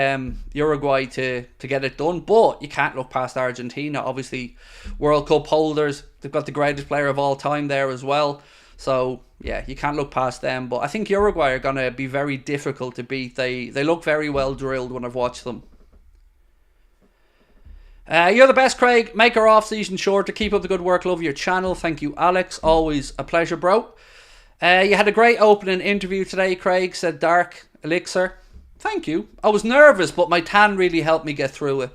Uruguay to get it done. But you can't look past Argentina. Obviously, World Cup holders. They've got the greatest player of all time there as well. So, yeah, you can't look past them. But I think Uruguay are going to be very difficult to beat. They look very well drilled when I've watched them. You're the best, Craig. Make our off-season short to keep up the good work. Love your channel. Thank you, Alex. Always a pleasure, bro. You had a great opening interview today, Craig, said Dark Elixir. Thank you. I was nervous, but my tan really helped me get through it.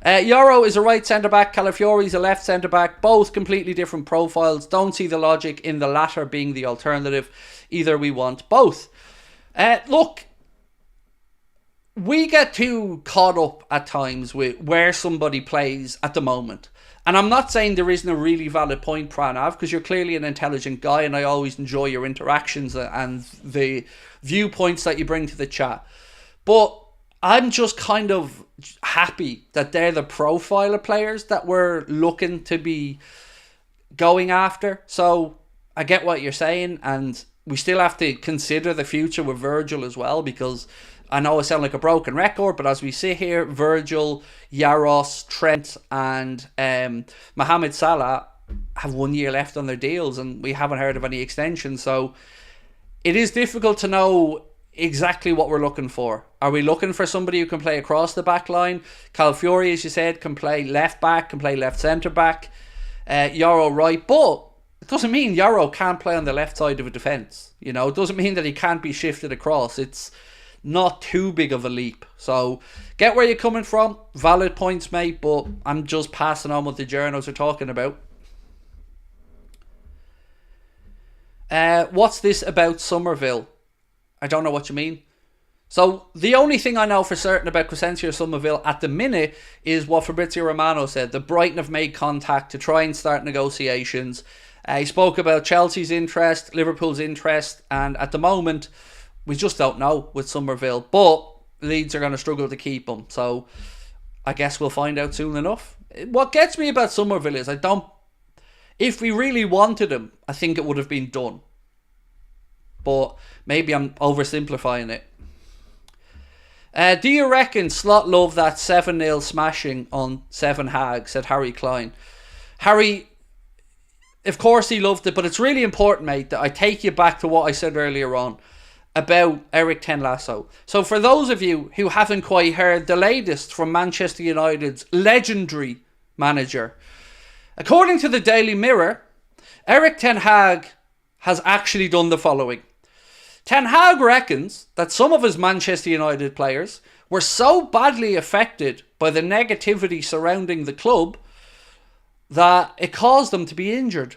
Yoro is a right centre-back. Calafiori is a left centre-back. Both completely different profiles. Don't see the logic in the latter being the alternative. Either we want both. Look, we get too caught up at times with where somebody plays at the moment. And I'm not saying there isn't a really valid point, Pranav, because you're clearly an intelligent guy and I always enjoy your interactions and the viewpoints that you bring to the chat. But I'm just kind of happy that they're the profile of players that we're looking to be going after. So I get what you're saying, and we still have to consider the future with Virgil as well, because I know I sound like a broken record, but as we sit here, Virgil, Yaros, Trent, and Mohamed Salah have 1 year left on their deals, and we haven't heard of any extensions. So it is difficult to know exactly what we're looking for. Are we looking for somebody who can play across the back line? Calafiori, as you said, can play left back, can play left centre back. Yoro right, but it doesn't mean Yoro can't play on the left side of a defence. You know, it doesn't mean that he can't be shifted across. It's not too big of a leap. So get where you're coming from. Valid points, mate, but I'm just passing on what the journals are talking about. What's this about Somerville? I don't know what you mean. So the only thing I know for certain about Crescencio Somerville at the minute is what Fabrizio Romano said. The Brighton have made contact to try and start negotiations. He spoke about Chelsea's interest, Liverpool's interest, and at the moment, we just don't know with Somerville. But Leeds are going to struggle to keep him. So I guess we'll find out soon enough. What gets me about Somerville is if we really wanted him, I think it would have been done. But maybe I'm oversimplifying it. Do you reckon Slot loved that 7-0 smashing on 7 Hag, said Harry Klein. Harry, of course he loved it, but it's really important, mate, that I take you back to what I said earlier on about Eric Ten Lasso. So for those of you who haven't quite heard the latest from Manchester United's legendary manager, according to the Daily Mirror, Eric Ten Hag has actually done the following. Ten Hag reckons that some of his Manchester United players were so badly affected by the negativity surrounding the club that it caused them to be injured.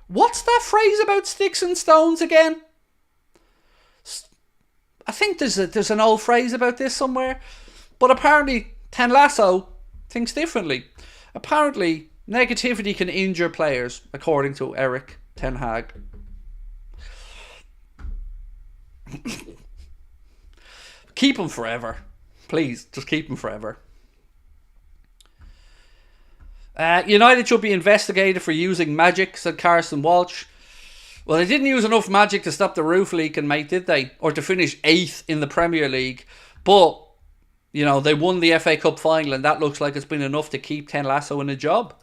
What's that phrase about sticks and stones again? I think there's an old phrase about this somewhere, but apparently Ten Lasso thinks differently. Apparently negativity can injure players, according to Eric Ten Hag. Keep him forever. Please, just keep him forever. United should be investigated for using magic, said Carson Walsh. Well, they didn't use enough magic to stop the roof leaking, mate, did they? Or to finish 8th in the Premier League. But, you know, they won the FA Cup final, and that looks like it's been enough to keep Ten Lasso in a job.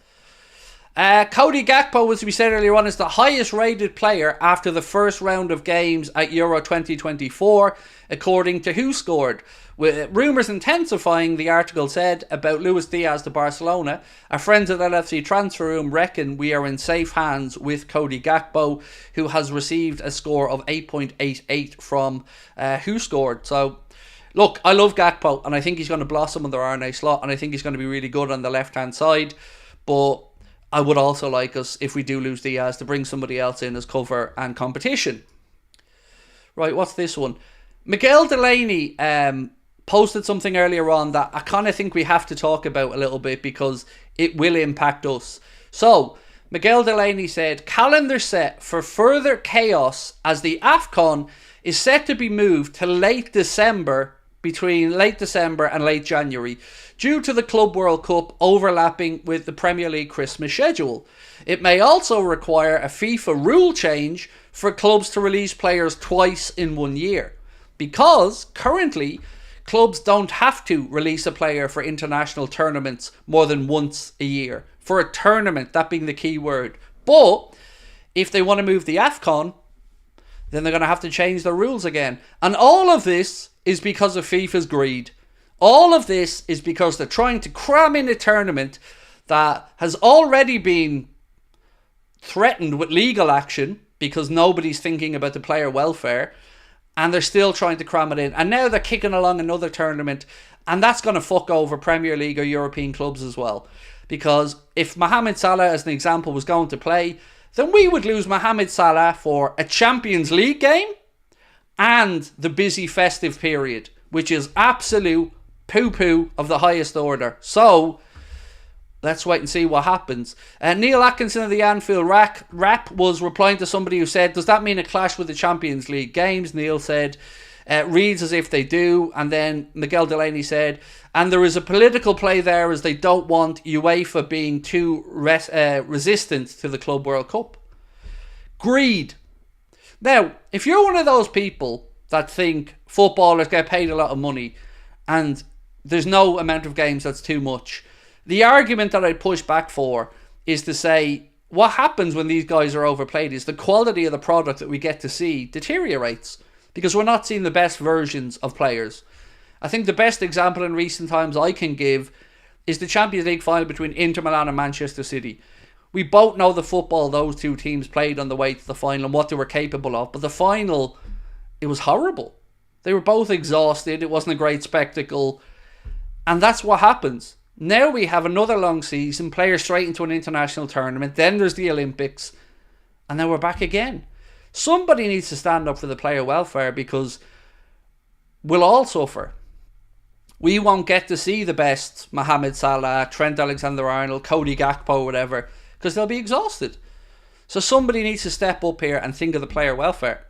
Cody Gakpo, as we said earlier on, is the highest rated player after the first round of games at Euro 2024, according to Who Scored. With rumours intensifying, the article said, about Luis Diaz to Barcelona, our friends at LFC Transfer Room reckon we are in safe hands with Cody Gakpo, who has received a score of 8.88 from Who Scored. So, look, I love Gakpo, and I think he's going to blossom under Arne Slot, and I think he's going to be really good on the left-hand side, but I would also like us, if we do lose Diaz, to bring somebody else in as cover and competition. Right, what's this one? Miguel Delaney posted something earlier on that I kind of think we have to talk about a little bit because it will impact us. So, Miguel Delaney said, calendar set for further chaos as the AFCON is set to be moved to late December, between late December and late January, due to the Club World Cup overlapping with the Premier League Christmas schedule. It may also require a FIFA rule change for clubs to release players twice in 1 year, because currently clubs don't have to release a player for international tournaments more than once a year. For a tournament, that being the key word. But if they want to move the AFCON, then they're going to have to change the rules again. And all of this is because of FIFA's greed. All of this is because they're trying to cram in a tournament that has already been threatened with legal action because nobody's thinking about the player welfare, and they're still trying to cram it in. And now they're kicking along another tournament, and that's going to fuck over Premier League or European clubs as well. Because if Mohamed Salah, as an example, was going to play, then we would lose Mohamed Salah for a Champions League game and the busy festive period, which is absolute poo-poo of the highest order. So, let's wait and see what happens. Neil Atkinson of the Anfield Rap was replying to somebody who said, does that mean a clash with the Champions League games? Neil said, reads as if they do. And then Miguel Delaney said, and there is a political play there as they don't want UEFA being too resistant to the Club World Cup. Greed. Now, if you're one of those people that think footballers get paid a lot of money and there's no amount of games that's too much, the argument that I'd push back for is to say what happens when these guys are overplayed is the quality of the product that we get to see deteriorates because we're not seeing the best versions of players. I think the best example in recent times I can give is the Champions League final between Inter Milan and Manchester City. We both know the football those two teams played on the way to the final and what they were capable of, but the final, it was horrible. They were both exhausted, it wasn't a great spectacle, and that's what happens. Now we have another long season, players straight into an international tournament, then there's the Olympics, and now we're back again. Somebody needs to stand up for the player welfare because we'll all suffer. We won't get to see the best Mohamed Salah, Trent Alexander-Arnold, Cody Gakpo, whatever, because they'll be exhausted. So somebody needs to step up here and think of the player welfare.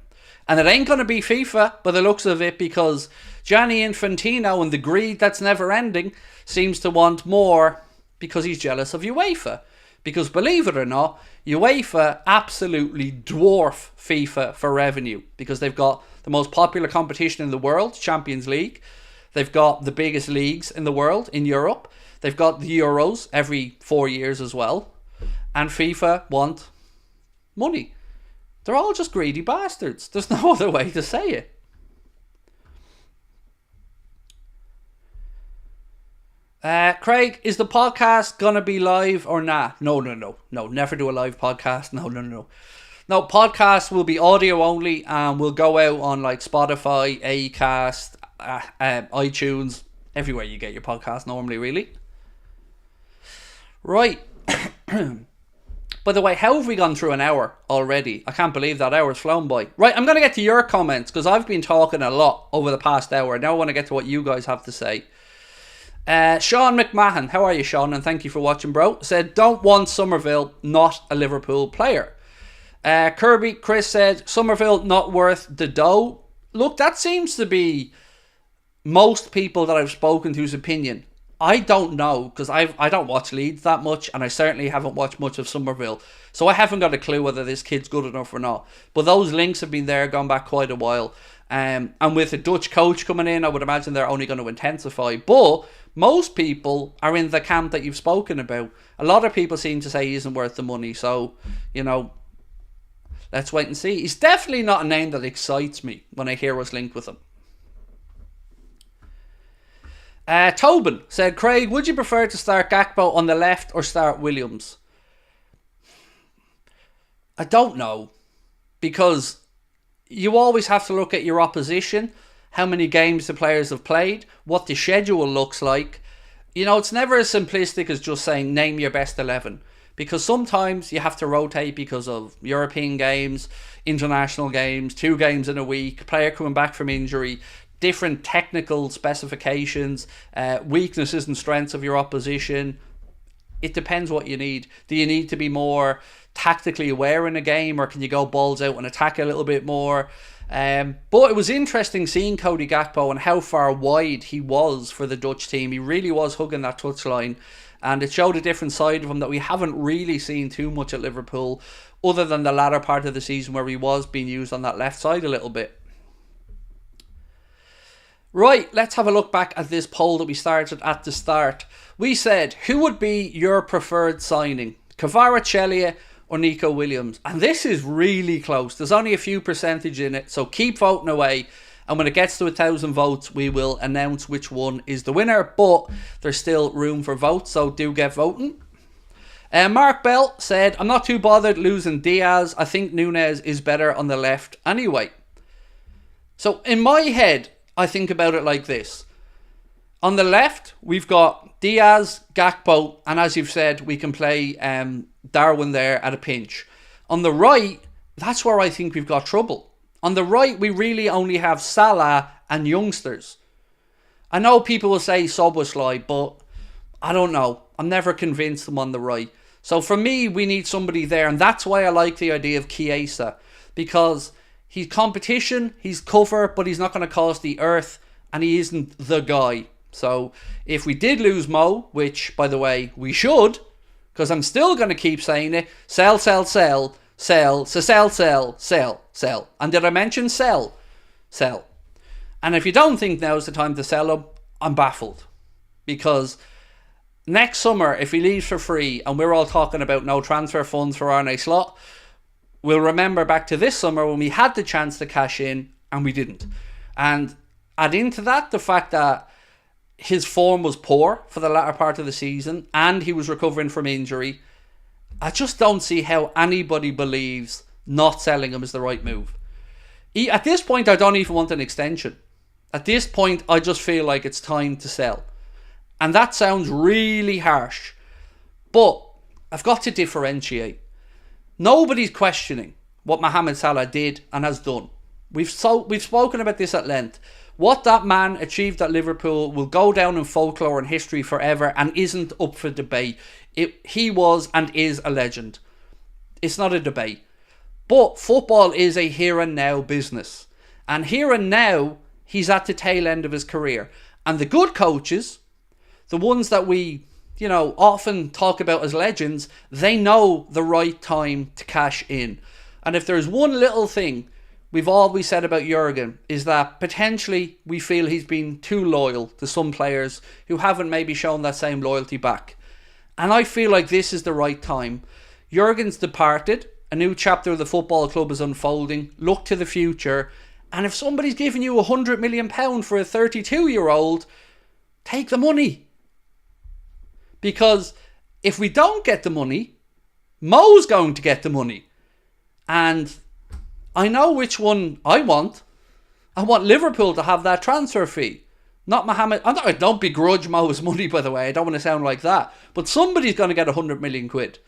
And it ain't going to be FIFA by the looks of it because Gianni Infantino and the greed that's never ending seems to want more because he's jealous of UEFA. Because believe it or not, UEFA absolutely dwarf FIFA for revenue because they've got the most popular competition in the world, Champions League. They've got the biggest leagues in the world, in Europe. They've got the Euros every 4 years as well. And FIFA want money. They're all just greedy bastards. There's no other way to say it. Craig, is the podcast going to be live or not? No, never do a live podcast. No. No, podcast will be audio only and will go out on like Spotify, Acast, iTunes, everywhere you get your podcast normally, really. Right. By the way, how have we gone through an hour already? I can't believe that hour's flown by. Right, I'm going to get to your comments because I've been talking a lot over the past hour. Now I want to get to what you guys have to say. Sean McMahon, how are you, Sean? And thank you for watching, bro. Said, don't want Somerville, not a Liverpool player. Kirby, Chris said, Somerville not worth the dough. Look, that seems to be most people that I've spoken to's opinion. I don't know because I don't watch Leeds that much and I certainly haven't watched much of Somerville. So I haven't got a clue whether this kid's good enough or not. But those links have been there, gone back quite a while. And with a Dutch coach coming in, I would imagine they're only going to intensify. But most people are in the camp that you've spoken about. A lot of people seem to say he isn't worth the money. So, you know, let's wait and see. He's definitely not a name that excites me when I hear what's linked with him. Tobin said, Craig, would you prefer to start Gakpo on the left or start Williams? I don't know. Because you always have to look at your opposition, how many games the players have played, what the schedule looks like. You know, it's never as simplistic as just saying name your best 11. Because sometimes you have to rotate because of European games, international games, 2 games in a week, player coming back from injury, different technical specifications, weaknesses and strengths of your opposition. It depends what you need. Do you need to be more tactically aware in a game, or can you go balls out and attack a little bit more? But it was interesting seeing Cody Gakpo and how far wide he was for the Dutch team. He really was hugging that touchline, and it showed a different side of him that we haven't really seen too much at Liverpool, other than the latter part of the season where he was being used on that left side a little bit. Right, let's have a look back at this poll that we started at the start. We said, who would be your preferred signing? Kvaratskhelia or Nico Williams? And this is really close. There's only a few percentage in it, so keep voting away. And when it gets to 1,000 votes, we will announce which one is the winner. But there's still room for votes, so do get voting. Mark Bell said, I'm not too bothered losing Diaz. I think Nunez is better on the left anyway. So in my head, I think about it like this. On the left, we've got Diaz, Gakpo, and as you've said, we can play Darwin there at a pinch. On the right, that's where I think we've got trouble. On the right, we really only have Salah and youngsters. I know people will say Szoboszlai, but I don't know. I'm never convinced I'm on the right. So for me, we need somebody there, and that's why I like the idea of Chiesa, because He's competition, he's cover, but he's not going to cost the earth, and he isn't the guy. So if we did lose Mo, which, by the way, we should, because I'm still going to keep saying it, sell, sell, sell, sell, so sell, sell, sell, sell. And did I mention sell? Sell. And if you don't think now's the time to sell him, I'm baffled. Because next summer, if he leaves for free, and we're all talking about no transfer funds for Arne Slot, we'll remember back to this summer when we had the chance to cash in and we didn't. And add into that the fact that his form was poor for the latter part of the season and he was recovering from injury. I just don't see how anybody believes not selling him is the right move. At this point, I don't even want an extension. At this point, I just feel like it's time to sell. And that sounds really harsh. But I've got to differentiate. Nobody's questioning what Mohamed Salah did and has done. We've spoken about this at length. What that man achieved at Liverpool will go down in folklore and history forever and isn't up for debate. He was and is a legend. It's not a debate. But football is a here and now business. And here and now, he's at the tail end of his career. And the good coaches, the ones that we often talk about as legends, they know the right time to cash in. And if there's one little thing we've always said about Jurgen, is that potentially we feel he's been too loyal to some players who haven't maybe shown that same loyalty back. And I feel like this is the right time. Jurgen's departed, a new chapter of the football club is unfolding, look to the future, and if somebody's giving you £100 million for a 32-year-old, take the money. Because if we don't get the money, Mo's going to get the money. And I know which one I want. I want Liverpool to have that transfer fee. Not Mohamed. I don't begrudge Mo's money, by the way. I don't want to sound like that. But somebody's going to get 100 million quid.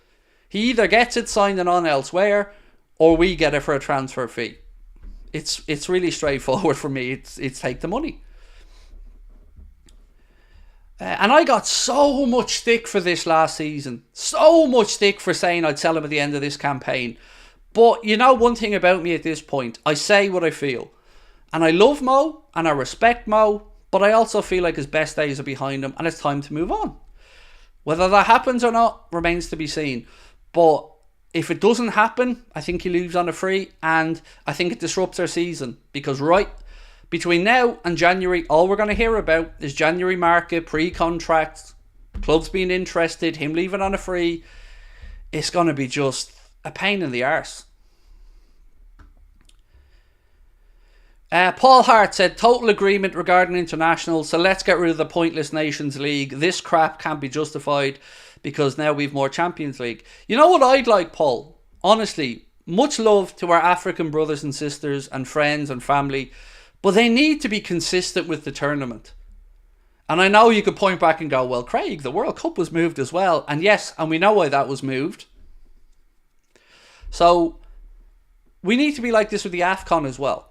He either gets it signed and on elsewhere, or we get it for a transfer fee. It's really straightforward for me. It's take the money. And I got so much stick for this last season. So much stick for saying I'd sell him at the end of this campaign. But you know one thing about me at this point. I say what I feel. And I love Mo and I respect Mo. But I also feel like his best days are behind him and it's time to move on. Whether that happens or not remains to be seen. But if it doesn't happen, I think he leaves on a free. And I think it disrupts our season. Because between now and January, all we're going to hear about is January market, pre-contracts, clubs being interested, him leaving on a free. It's going to be just a pain in the arse. Paul Hart said, total agreement regarding international, so let's get rid of the pointless Nations League. This crap can't be justified because now we've more Champions League. You know what I'd like, Paul? Honestly, much love to our African brothers and sisters and friends and family, but they need to be consistent with the tournament. And I know you could point back and go, well, Craig, the World Cup was moved as well. And yes, and we know why that was moved. So we need to be like this with the AFCON as well.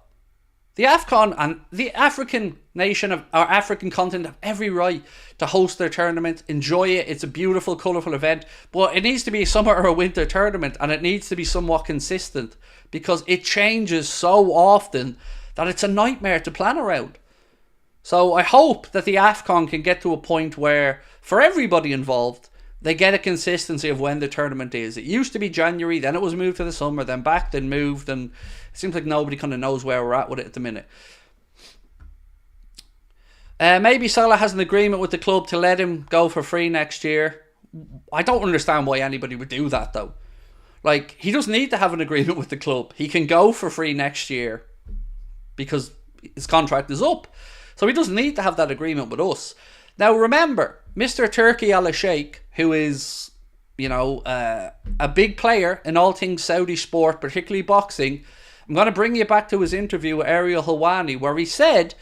The AFCON and the African nation of our African continent have every right to host their tournament, enjoy it. It's a beautiful, colourful event, but it needs to be a summer or a winter tournament, and it needs to be somewhat consistent because it changes so often that it's a nightmare to plan around. So I hope that the AFCON can get to a point where, for everybody involved, they get a consistency of when the tournament is. It used to be January, then it was moved to the summer, then back, then moved, and it seems like nobody kind of knows where we're at with it at the minute. Maybe Salah has an agreement with the club to let him go for free next year. I don't understand why anybody would do that, though. Like, he doesn't need to have an agreement with the club. He can go for free next year because his contract is up. So he doesn't need to have that agreement with us. Now, remember, Mr. Turki Al-Sheikh, who is, a big player in all things Saudi sport, particularly boxing, I'm going to bring you back to his interview with Ariel Helwani, where he said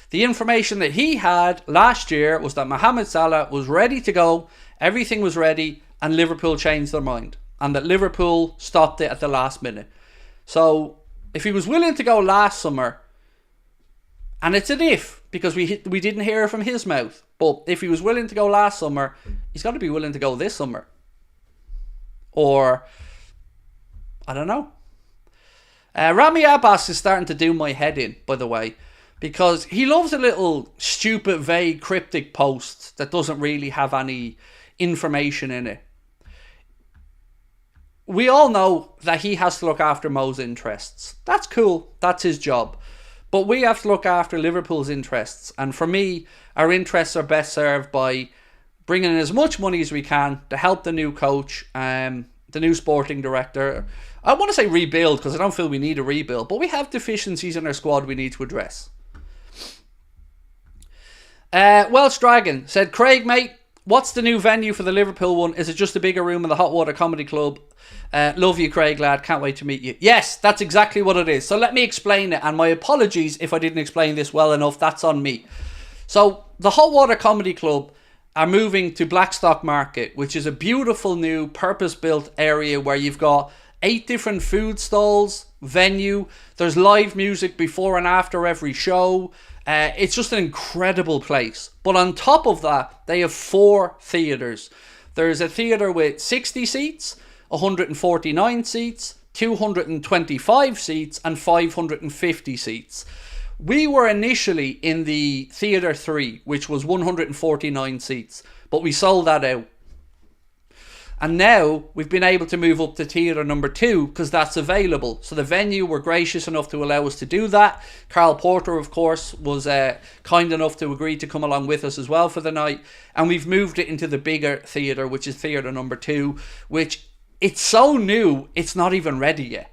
the information that he had last year was that Mohamed Salah was ready to go, everything was ready, and Liverpool changed their mind, and that Liverpool stopped it at the last minute. So, if he was willing to go last summer, and it's an if, because we didn't hear it from his mouth, but if he was willing to go last summer, he's got to be willing to go this summer. Or, I don't know. Rami Abbas is starting to do my head in, by the way, because he loves a little stupid, vague, cryptic post that doesn't really have any information in it. We all know that he has to look after Mo's interests. That's cool. That's his job. But we have to look after Liverpool's interests. And for me, our interests are best served by bringing in as much money as we can to help the new coach, the new sporting director. I want to say rebuild because I don't feel we need a rebuild. But we have deficiencies in our squad we need to address. Welsh Dragon said, Craig, mate, what's the new venue for the Liverpool one? Is it just a bigger room in the Hot Water Comedy Club? Love you, Craig, lad. Can't wait to meet you. Yes, that's exactly what it is. So let me explain it. And my apologies if I didn't explain this well enough. That's on me. So the Hot Water Comedy Club are moving to Blackstock Market, which is a beautiful new purpose-built area where you've got 8 different food stalls, venue. There's live music before and after every show. It's just an incredible place. But on top of that, they have 4 theatres. There's a theatre with 60 seats, 149 seats, 225 seats, and 550 seats. We were initially in the Theatre 3, which was 149 seats, but we sold that out. And now we've been able to move up to Theatre number 2 because that's available. So the venue were gracious enough to allow us to do that. Carl Porter, of course, was kind enough to agree to come along with us as well for the night. And we've moved it into the bigger theatre, which is Theatre number 2, which it's so new, it's not even ready yet.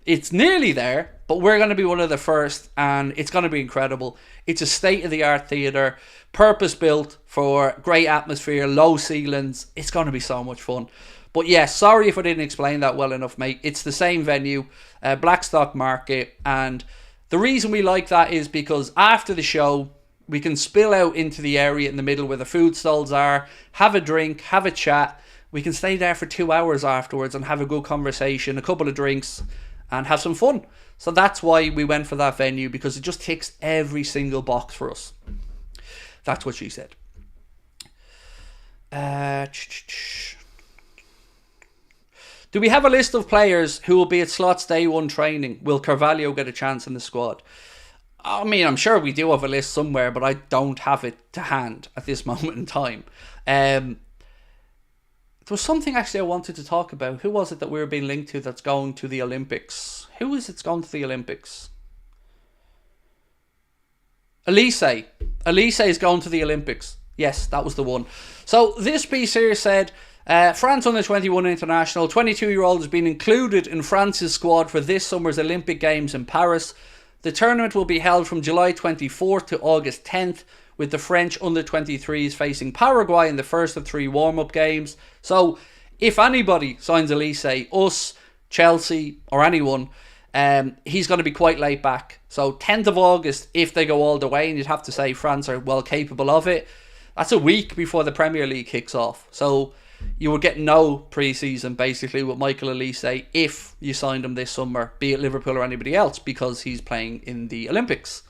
It's nearly there, but we're going to be one of the first, and it's going to be incredible. It's a state-of-the-art theatre, purpose-built for great atmosphere, low ceilings. It's going to be so much fun. But yeah, sorry if I didn't explain that well enough, mate. It's the same venue, Blackstock Market, and the reason we like that is because after the show, we can spill out into the area in the middle where the food stalls are, have a drink, have a chat. We can stay there for 2 hours afterwards and have a good conversation, a couple of drinks, and have some fun. So that's why we went for that venue, because it just ticks every single box for us. That's what she said. Do we have a list of players who will be at Slot's day one training? Will Carvalho get a chance in the squad? I mean, I'm sure we do have a list somewhere, but I don't have it to hand at this moment in time. There was something actually I wanted to talk about. Who was it that we were being linked to that's going to the Olympics? Who is it's going to the Olympics? Elise. Elise is going to the Olympics. Yes, that was the one. So this piece here said, France under 21 international, 22-year-old has been included in France's squad for this summer's Olympic Games in Paris. The tournament will be held from July 24th to August 10th, with the French under-23s facing Paraguay in the first of 3 warm-up games. So, if anybody signs Elise, us, Chelsea, or anyone, he's going to be quite late back. So, 10th of August, if they go all the way, and you'd have to say France are well capable of it, that's a week before the Premier League kicks off. So, you would get no pre-season, basically, with Michael Elise if you signed him this summer, be it Liverpool or anybody else, because he's playing in the Olympics.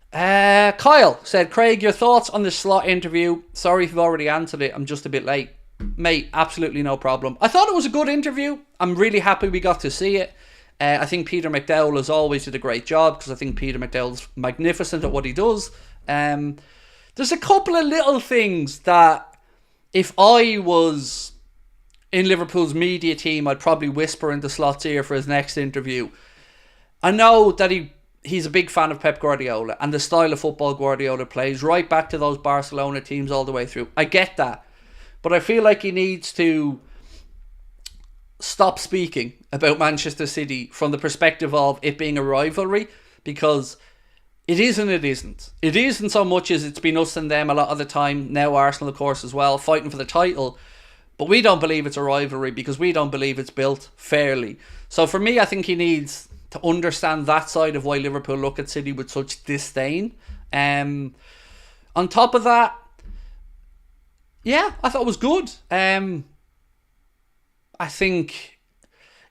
Kyle said, Craig, your thoughts on the Slot interview? Sorry if you've already answered it, I'm just a bit late. Mate, absolutely no problem. I thought it was a good interview. I'm really happy we got to see it. I think Peter McDowell as always did a great job, because I think Peter McDowell's magnificent at what he does. There's a couple of little things that if I was in Liverpool's media team, I'd probably whisper into Slot's ear for his next interview. I know that he's a big fan of Pep Guardiola and the style of football Guardiola plays, right back to those Barcelona teams all the way through. I get that. But I feel like he needs to stop speaking about Manchester City from the perspective of it being a rivalry, because it is and it isn't. It isn't so much as it's been us and them a lot of the time, now Arsenal of course as well, fighting for the title. But we don't believe it's a rivalry because we don't believe it's built fairly. So for me, I think he needs to understand that side of why Liverpool look at City with such disdain. On top of that, yeah, I thought it was good. I think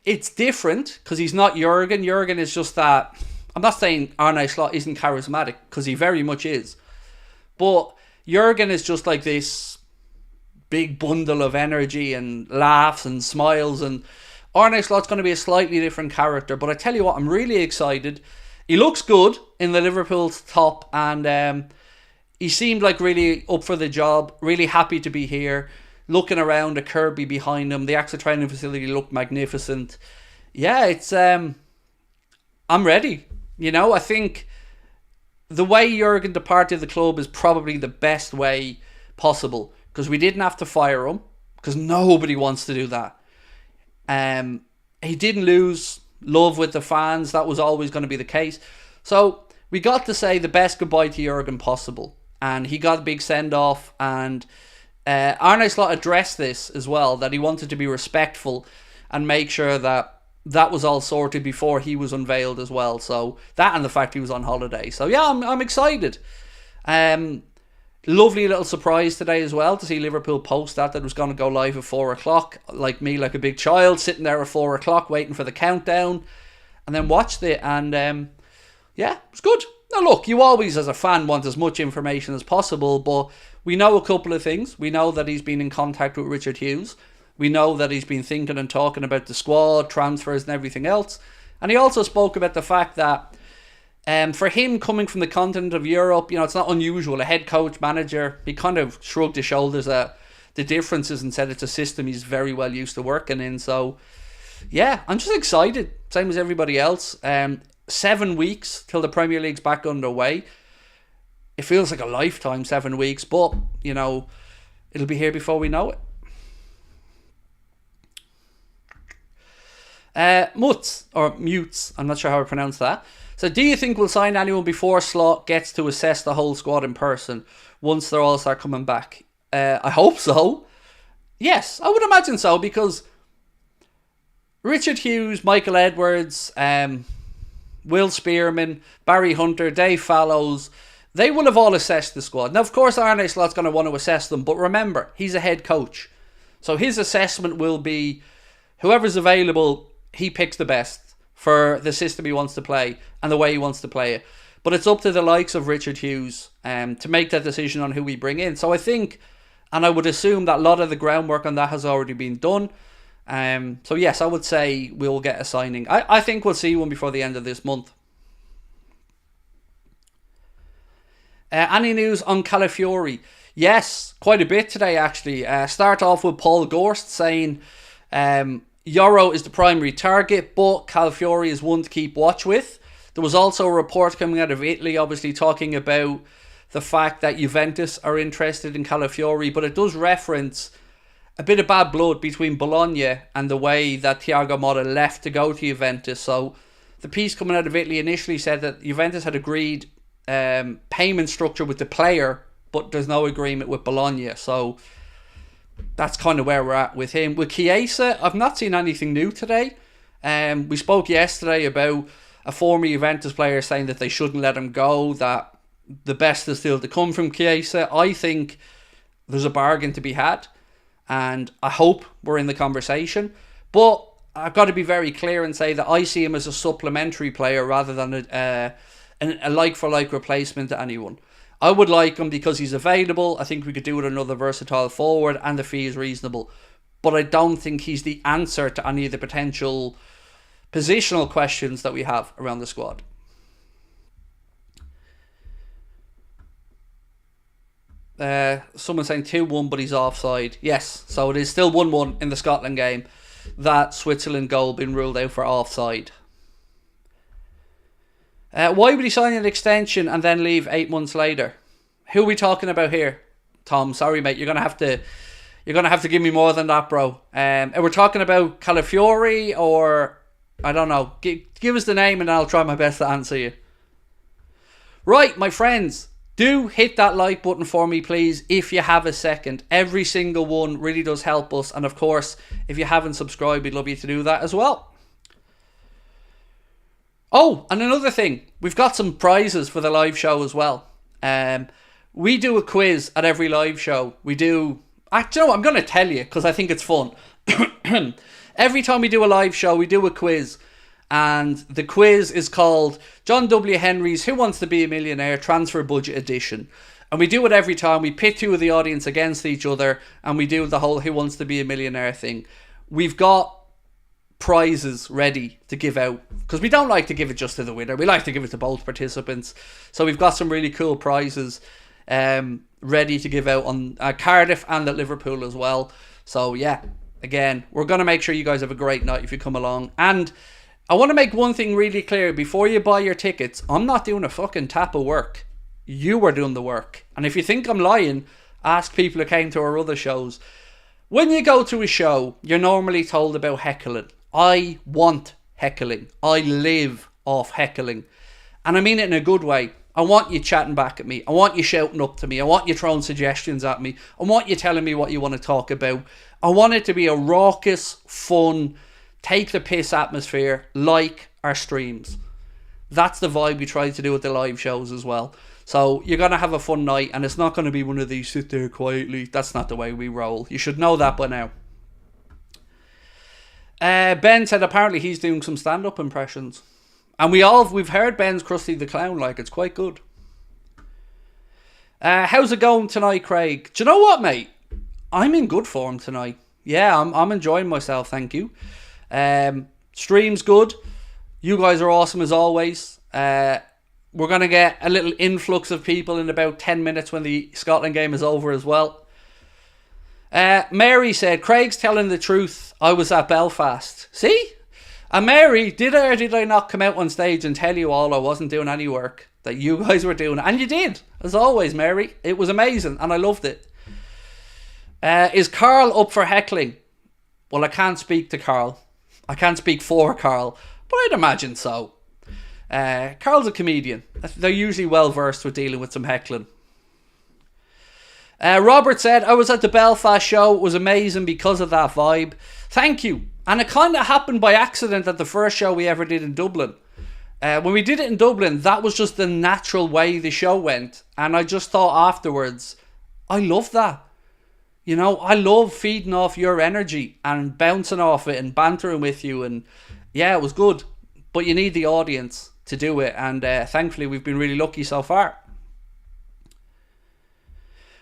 it's different because he's not Jurgen. Jurgen is just that. I'm not saying Arne Slot isn't charismatic, because he very much is. But Jurgen is just like this big bundle of energy and laughs and smiles, and Arne Slot's going to be a slightly different character, but I tell you what, I'm really excited. He looks good in the Liverpool's top, and he seemed like really up for the job, really happy to be here. Looking around at Kirby behind him, the AXA training facility looked magnificent. Yeah, it's I'm ready. You know, I think the way Jurgen departed the club is probably the best way possible, because we didn't have to fire him, because nobody wants to do that. He didn't lose love with the fans. That was always going to be the case. So we got to say the best goodbye to Jurgen possible, and he got a big send-off, and Arne Slot addressed this as well, that he wanted to be respectful and make sure that that was all sorted before he was unveiled as well. So that, and the fact he was on holiday. So yeah, I'm excited. Lovely little surprise today as well to see Liverpool post that it was going to go live at 4 o'clock. Like me, like a big child, sitting there at 4 o'clock waiting for the countdown, and then watched it, and yeah, it was good. Now look, you always as a fan want as much information as possible, but we know a couple of things. We know that he's been in contact with Richard Hughes. We know that he's been thinking and talking about the squad, transfers and everything else. And he also spoke about the fact that for him coming from the continent of Europe, you know, it's not unusual. A head coach, manager, he kind of shrugged his shoulders at the differences and said it's a system he's very well used to working in. So yeah, I'm just excited. Same as everybody else. 7 weeks till the Premier League's back underway. It feels like a lifetime, 7 weeks, but, you know, it'll be here before we know it. Mutes, I'm not sure how I pronounce that. So do you think we'll sign anyone before Slot gets to assess the whole squad in person once they all start coming back? I hope so. Yes, I would imagine so, because Richard Hughes, Michael Edwards, Will Spearman, Barry Hunter, Dave Fallows, they will have all assessed the squad. Now, of course, Arne Slot's going to want to assess them, but remember, he's a head coach. So his assessment will be whoever's available, he picks the best for the system he wants to play and the way he wants to play it. But it's up to the likes of Richard Hughes to make that decision on who we bring in. So I think, and I would assume that a lot of the groundwork on that has already been done. So yes, I would say we'll get a signing. I think we'll see one before the end of this month. Any news on Calafiori? Yes, quite a bit today actually. Start off with Paul Gorst saying Yoro is the primary target, but Calafiori is one to keep watch with. There was also a report coming out of Italy, obviously talking about the fact that Juventus are interested in Calafiori, but it does reference a bit of bad blood between Bologna and the way that Thiago Motta left to go to Juventus. So the piece coming out of Italy initially said that Juventus had agreed payment structure with the player, but there's no agreement with Bologna. So that's kind of where we're at with him. With Chiesa, I've not seen anything new today. We spoke yesterday about a former Juventus player saying that they shouldn't let him go, that the best is still to come from Chiesa. I think there's a bargain to be had, and I hope we're in the conversation. But I've got to be very clear and say that I see him as a supplementary player rather than a like-for-like replacement to anyone. I would like him because he's available. I think we could do with another versatile forward, and the fee is reasonable. But I don't think he's the answer to any of the potential positional questions that we have around the squad. Someone saying 2-1, but he's offside. Yes, so it is still 1-1 in the Scotland game. That Switzerland goal been ruled out for offside. Why would he sign an extension and then leave 8 months later? Who are we talking about here, Tom? Sorry, mate. You're gonna have to give me more than that, bro. Are we talking about Calafiori, or I don't know? Give us the name and I'll try my best to answer you. Right, my friends, do hit that like button for me, please, if you have a second. Every single one really does help us, and of course, if you haven't subscribed, we'd love you to do that as well. Oh, and another thing, we've got some prizes for the live show as well. We do a quiz at every live show. We do... you know what, I'm going to tell you because I think it's fun. Every time we do a live show, we do a quiz. And the quiz is called John W. Henry's Who Wants to Be a Millionaire Transfer Budget Edition. And we do it every time. We pit two of the audience against each other, and we do the whole Who Wants to Be a Millionaire thing. We've got prizes ready to give out, because we don't like to give it just to the winner. We like to give it to both participants. So we've got some really cool prizes ready to give out on Cardiff and at Liverpool as well. So yeah, again, we're going to make sure you guys have a great night if you come along. And I want to make one thing really clear before you buy your tickets. I'm not doing a fucking tap of work. You are doing the work. And if you think I'm lying, ask people who came to our other shows. When you go to a show, you're normally told about heckling. I want heckling. I live off heckling. And I mean it in a good way. I want you chatting back at me. I want you shouting up to me. I want you throwing suggestions at me. I want you telling me what you want to talk about. I want it to be a raucous, fun, take the piss atmosphere like our streams. That's the vibe we try to do with the live shows as well. So you're going to have a fun night, and it's not going to be one of these sit there quietly. That's not the way we roll. You should know that by now. Ben said apparently he's doing some stand-up impressions. And we've heard Ben's Krusty the Clown, like, it's quite good. How's it going tonight, Craig? Do you know what, mate? I'm in good form tonight. Yeah, I'm enjoying myself, thank you. Stream's good. You guys are awesome as always. We're going to get a little influx of people in about 10 minutes when the Scotland game is over as well. Mary said, Craig's telling the truth. I was at Belfast. See? And Mary, did I not come out on stage and tell you all I wasn't doing any work? That you guys were doing? And you did, as always, Mary. It was amazing, and I loved it. Is Carl up for heckling? Well, I can't speak to Carl. I can't speak for Carl, but I'd imagine so. Carl's a comedian. They're usually well versed with dealing with some heckling. Robert said, I was at the Belfast show. It was amazing because of that vibe. Thank you. And it kind of happened by accident at the first show we ever did in Dublin. When we did it in Dublin, that was just the natural way the show went. And I just thought afterwards, I love that. You know, I love feeding off your energy and bouncing off it and bantering with you. And yeah, it was good. But you need the audience to do it. And thankfully, we've been really lucky so far.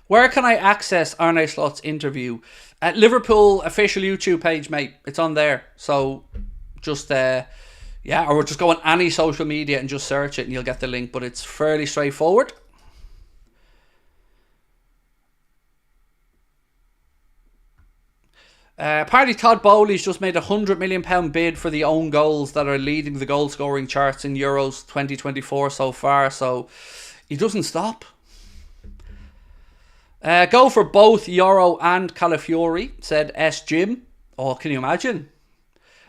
Where can I access Arne Slot's interview? At Liverpool official YouTube page, mate. It's on there. So just, or just go on any social media and just search it and you'll get the link. But it's fairly straightforward. Apparently Todd Bowley's just made £100 million bid for the own goals that are leading the goal scoring charts in Euros 2024 so far. So he doesn't stop. Go for both Yoro and Calafiori, said S. Jim. Oh, can you imagine?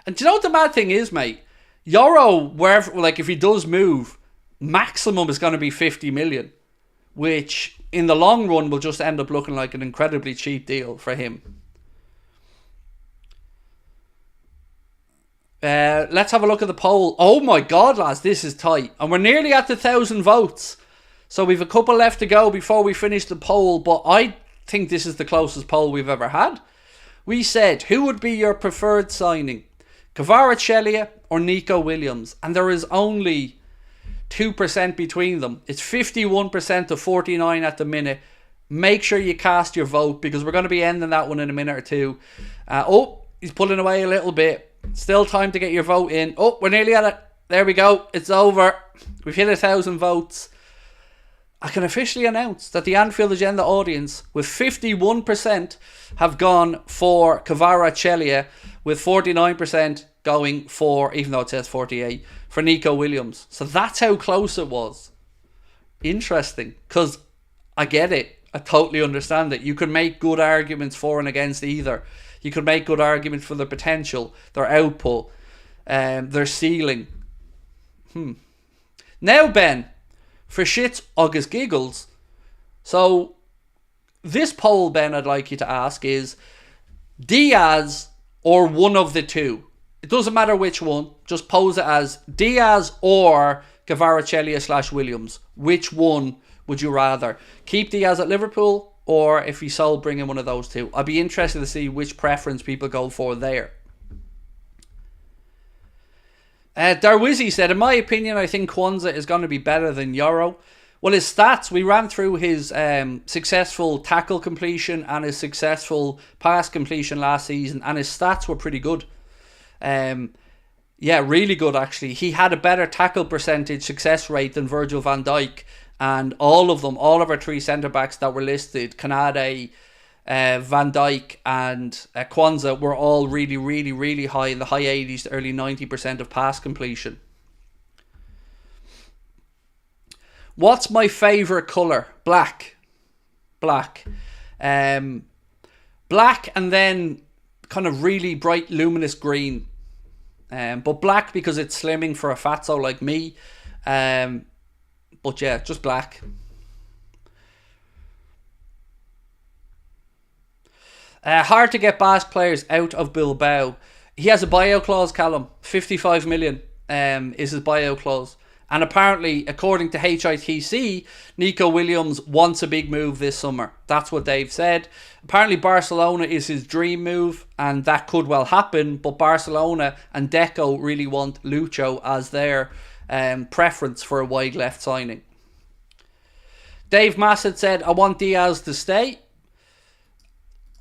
And do you know what the mad thing is, mate? Yoro, wherever, like, if he does move, maximum is going to be 50 million, which in the long run will just end up looking like an incredibly cheap deal for him. Let's have a look at the poll. Oh my God, lads, this is tight. And we're nearly at the 1,000 votes. So we've a couple left to go before we finish the poll, but I think this is the closest poll we've ever had. We said, who would be your preferred signing? Kvaratskhelia or Nico Williams? And there is only 2% between them. It's 51% to 49 at the minute. Make sure you cast your vote because we're going to be ending that one in a minute or two. He's pulling away a little bit. Still time to get your vote in. Oh, we're nearly at it. There we go. It's over. We've hit 1,000 votes. I can officially announce that the Anfield Agenda audience, with 51%, have gone for Kvaratskhelia, with 49% going for, even though it says 48, for Nico Williams. So that's how close it was. Interesting, because I get it. I totally understand it. You could make good arguments for and against either. You could make good arguments for their potential, their output, their ceiling. Now, Ben, for shits, August giggles. So, this poll, Ben, I'd like you to ask is Diaz or one of the two. It doesn't matter which one. Just pose it as Diaz or Kvaratskhelia / Williams. Which one would you rather? Keep Diaz at Liverpool, or if he sold, bring in one of those two. I'd be interested to see which preference people go for there. Darwizzi said, in my opinion, I think Kwanzaa is going to be better than Yoro. Well, his stats, we ran through his successful tackle completion and his successful pass completion last season, and his stats were pretty good. Yeah, really good actually. He had a better tackle percentage success rate than Virgil van Dijk, and all of our three centre backs that were listed, Kanade, Van Dijk and Kwanzaa, were all really, really, really high in the high 80s to early 90% of pass completion. What's my favourite colour? Black. Black and then kind of really bright luminous green. But black because it's slimming for a fatso like me. But yeah, just black. Hard to get Basque players out of Bilbao. He has a buyout clause, Callum. 55 million is his buyout clause. And apparently, according to HITC, Nico Williams wants a big move this summer. That's what they've said. Apparently, Barcelona is his dream move, and that could well happen. But Barcelona and Deco really want Lucho as their preference for a wide left signing. Dave Massett said, I want Diaz to stay.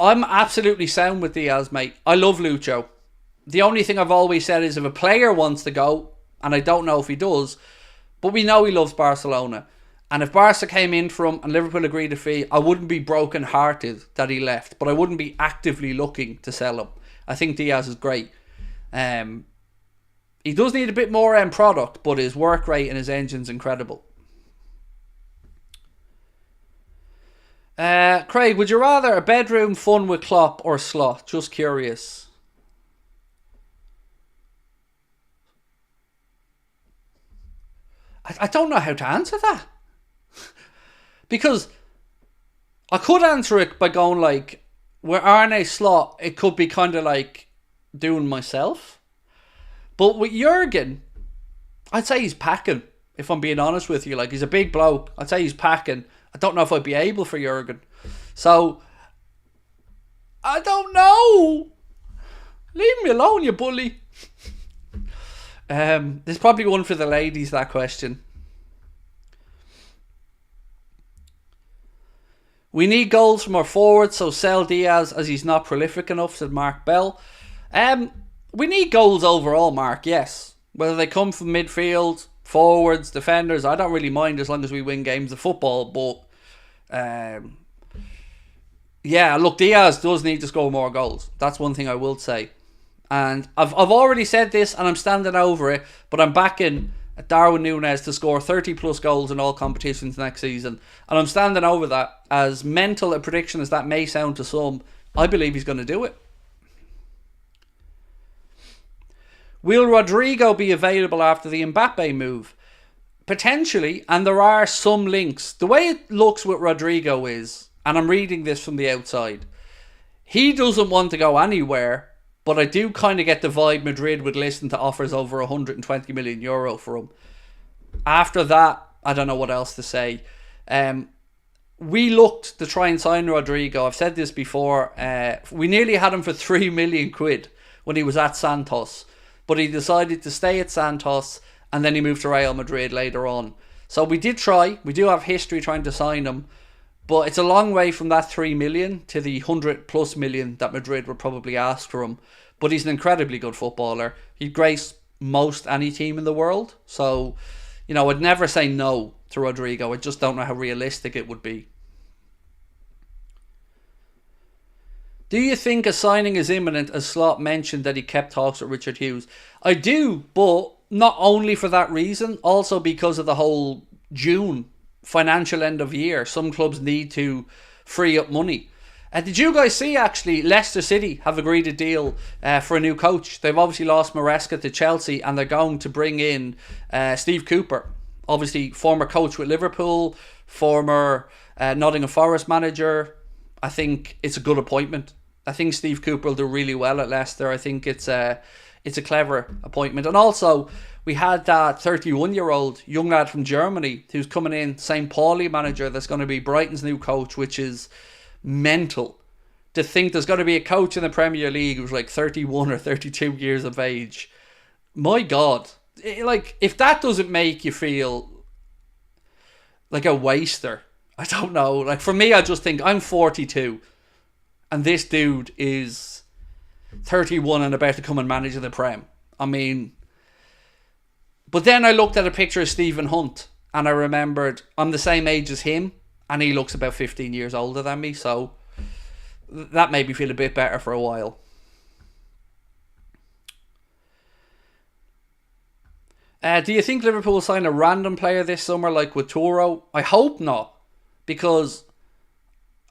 I'm absolutely sound with Diaz, mate. I love Lucho. The only thing I've always said is if a player wants to go, and I don't know if he does, but we know he loves Barcelona. And if Barca came in for him and Liverpool agreed a fee, I wouldn't be broken-hearted that he left, but I wouldn't be actively looking to sell him. I think Diaz is great. He does need a bit more end product, but his work rate and his engine's incredible. Craig, would you rather a bedroom fun with Klopp or Slot? Just curious. I don't know how to answer that. Because I could answer it by going like, where Arne Slot, it could be kind of like doing myself. But with Jurgen, I'd say he's packing, if I'm being honest with you. Like, he's a big bloke. I'd say he's packing. I don't know if I'd be able for Jurgen. So, I don't know. Leave me alone, you bully. There's probably one for the ladies, that question. We need goals from our forwards, so sell Diaz as he's not prolific enough, said Mark Bell. We need goals overall, Mark, yes. Whether they come from midfield, forwards, defenders, I don't really mind as long as we win games of football, but yeah, look, Diaz does need to score more goals. That's one thing I will say. And I've already said this and I'm standing over it, but I'm backing Darwin Núñez to score 30 plus goals in all competitions next season. And I'm standing over that. As mental a prediction as that may sound to some, I believe he's going to do it. Will Rodrigo be available after the Mbappe move? Potentially, and there are some links. The way it looks with Rodrigo is, and I'm reading this from the outside, he doesn't want to go anywhere. But I do kind of get the vibe Madrid would listen to offers over 120 million euro for him. After that, I don't know what else to say. We looked to try and sign Rodrigo. I've said this before. We nearly had him for 3 million quid when he was at Santos. But he decided to stay at Santos and then he moved to Real Madrid later on. So we did try. We do have history trying to sign him. But it's a long way from that 3 million to the 100 plus million that Madrid would probably ask for him. But he's an incredibly good footballer. He'd grace most any team in the world. So, you know, I'd never say no to Rodrigo. I just don't know how realistic it would be. Do you think a signing is imminent, as Slot mentioned that he kept talks with Richard Hughes? I do, but not only for that reason, also because of the whole June financial end of year. Some clubs need to free up money. Did you guys see, actually, Leicester City have agreed a deal for a new coach? They've obviously lost Maresca to Chelsea and they're going to bring in Steve Cooper. Obviously, former coach with Liverpool, former Nottingham Forest manager. I think it's a good appointment. I think Steve Cooper will do really well at Leicester. I think it's a clever appointment. And also, we had that 31-year-old young lad from Germany who's coming in, St. Pauli manager, that's going to be Brighton's new coach, which is mental. To think there's going to be a coach in the Premier League who's like 31 or 32 years of age. My God. Like, if that doesn't make you feel like a waster, I don't know. Like, for me, I just think I'm 42 and this dude is 31 and about to come and manage the Prem. I mean, but then I looked at a picture of Stephen Hunt and I remembered I'm the same age as him and he looks about 15 years older than me, so that made me feel a bit better for a while. Do you think Liverpool will sign a random player this summer like Waturo? I hope not, because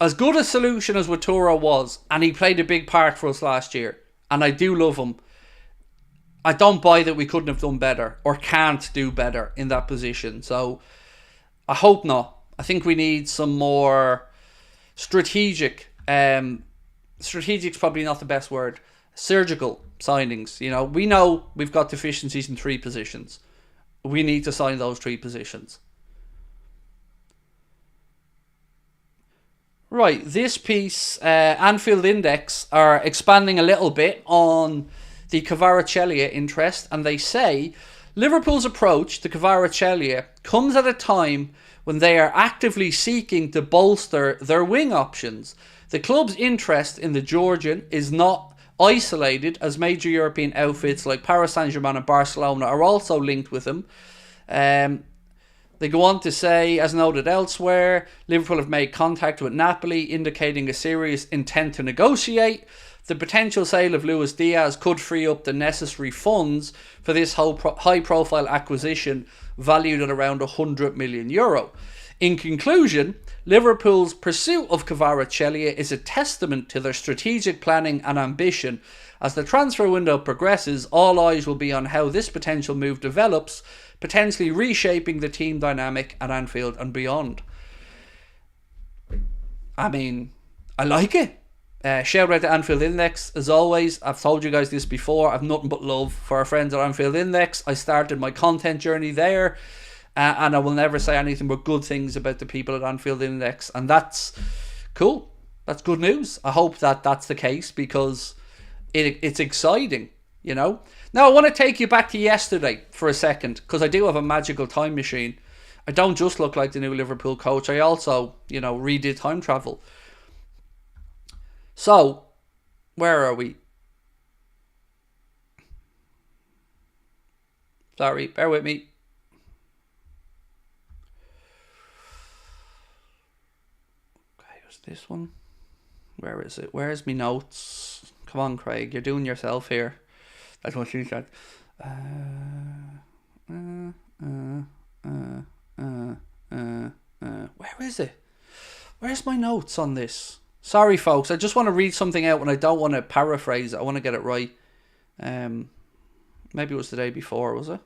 as good a solution as Waturo was, and he played a big part for us last year, and I do love him, I don't buy that we couldn't have done better or can't do better in that position. So I hope not. I think we need some more strategic, strategic's probably not the best word, surgical signings. You know, we know we've got deficiencies in 3 positions. We need to sign those 3 positions. Right, this piece, Anfield Index, are expanding a little bit on the Kvaratskhelia interest, and they say Liverpool's approach to Kvaratskhelia comes at a time when they are actively seeking to bolster their wing options. The club's interest in the Georgian is not isolated, as major European outfits like Paris Saint-Germain and Barcelona are also linked with him. They go on to say, as noted elsewhere, Liverpool have made contact with Napoli, indicating a serious intent to negotiate. The potential sale of Luis Diaz could free up the necessary funds for this high-profile acquisition, valued at around €100 million. In conclusion, Liverpool's pursuit of Kvaratskhelia is a testament to their strategic planning and ambition. As the transfer window progresses, all eyes will be on how this potential move develops, potentially reshaping the team dynamic at Anfield and beyond. I mean, I like it. Shout out to Anfield Index. As always, I've told you guys this before, I've nothing but love for our friends at Anfield Index. I started my content journey there. And I will never say anything but good things about the people at Anfield Index. And that's cool. That's good news. I hope that that's the case, because it's exciting, you know. Now, I want to take you back to yesterday for a second, because I do have a magical time machine. I don't just look like the new Liverpool coach. I also, you know, redid time travel. So, where are we? Sorry, bear with me. This one, where is it? Where's me notes? Come on, Craig, you're doing yourself here. That's what she said. Where is it? Where's my notes on this? Sorry, folks, I just want to read something out and I don't want to paraphrase it. I want to get it right. Maybe it was the day before, was it?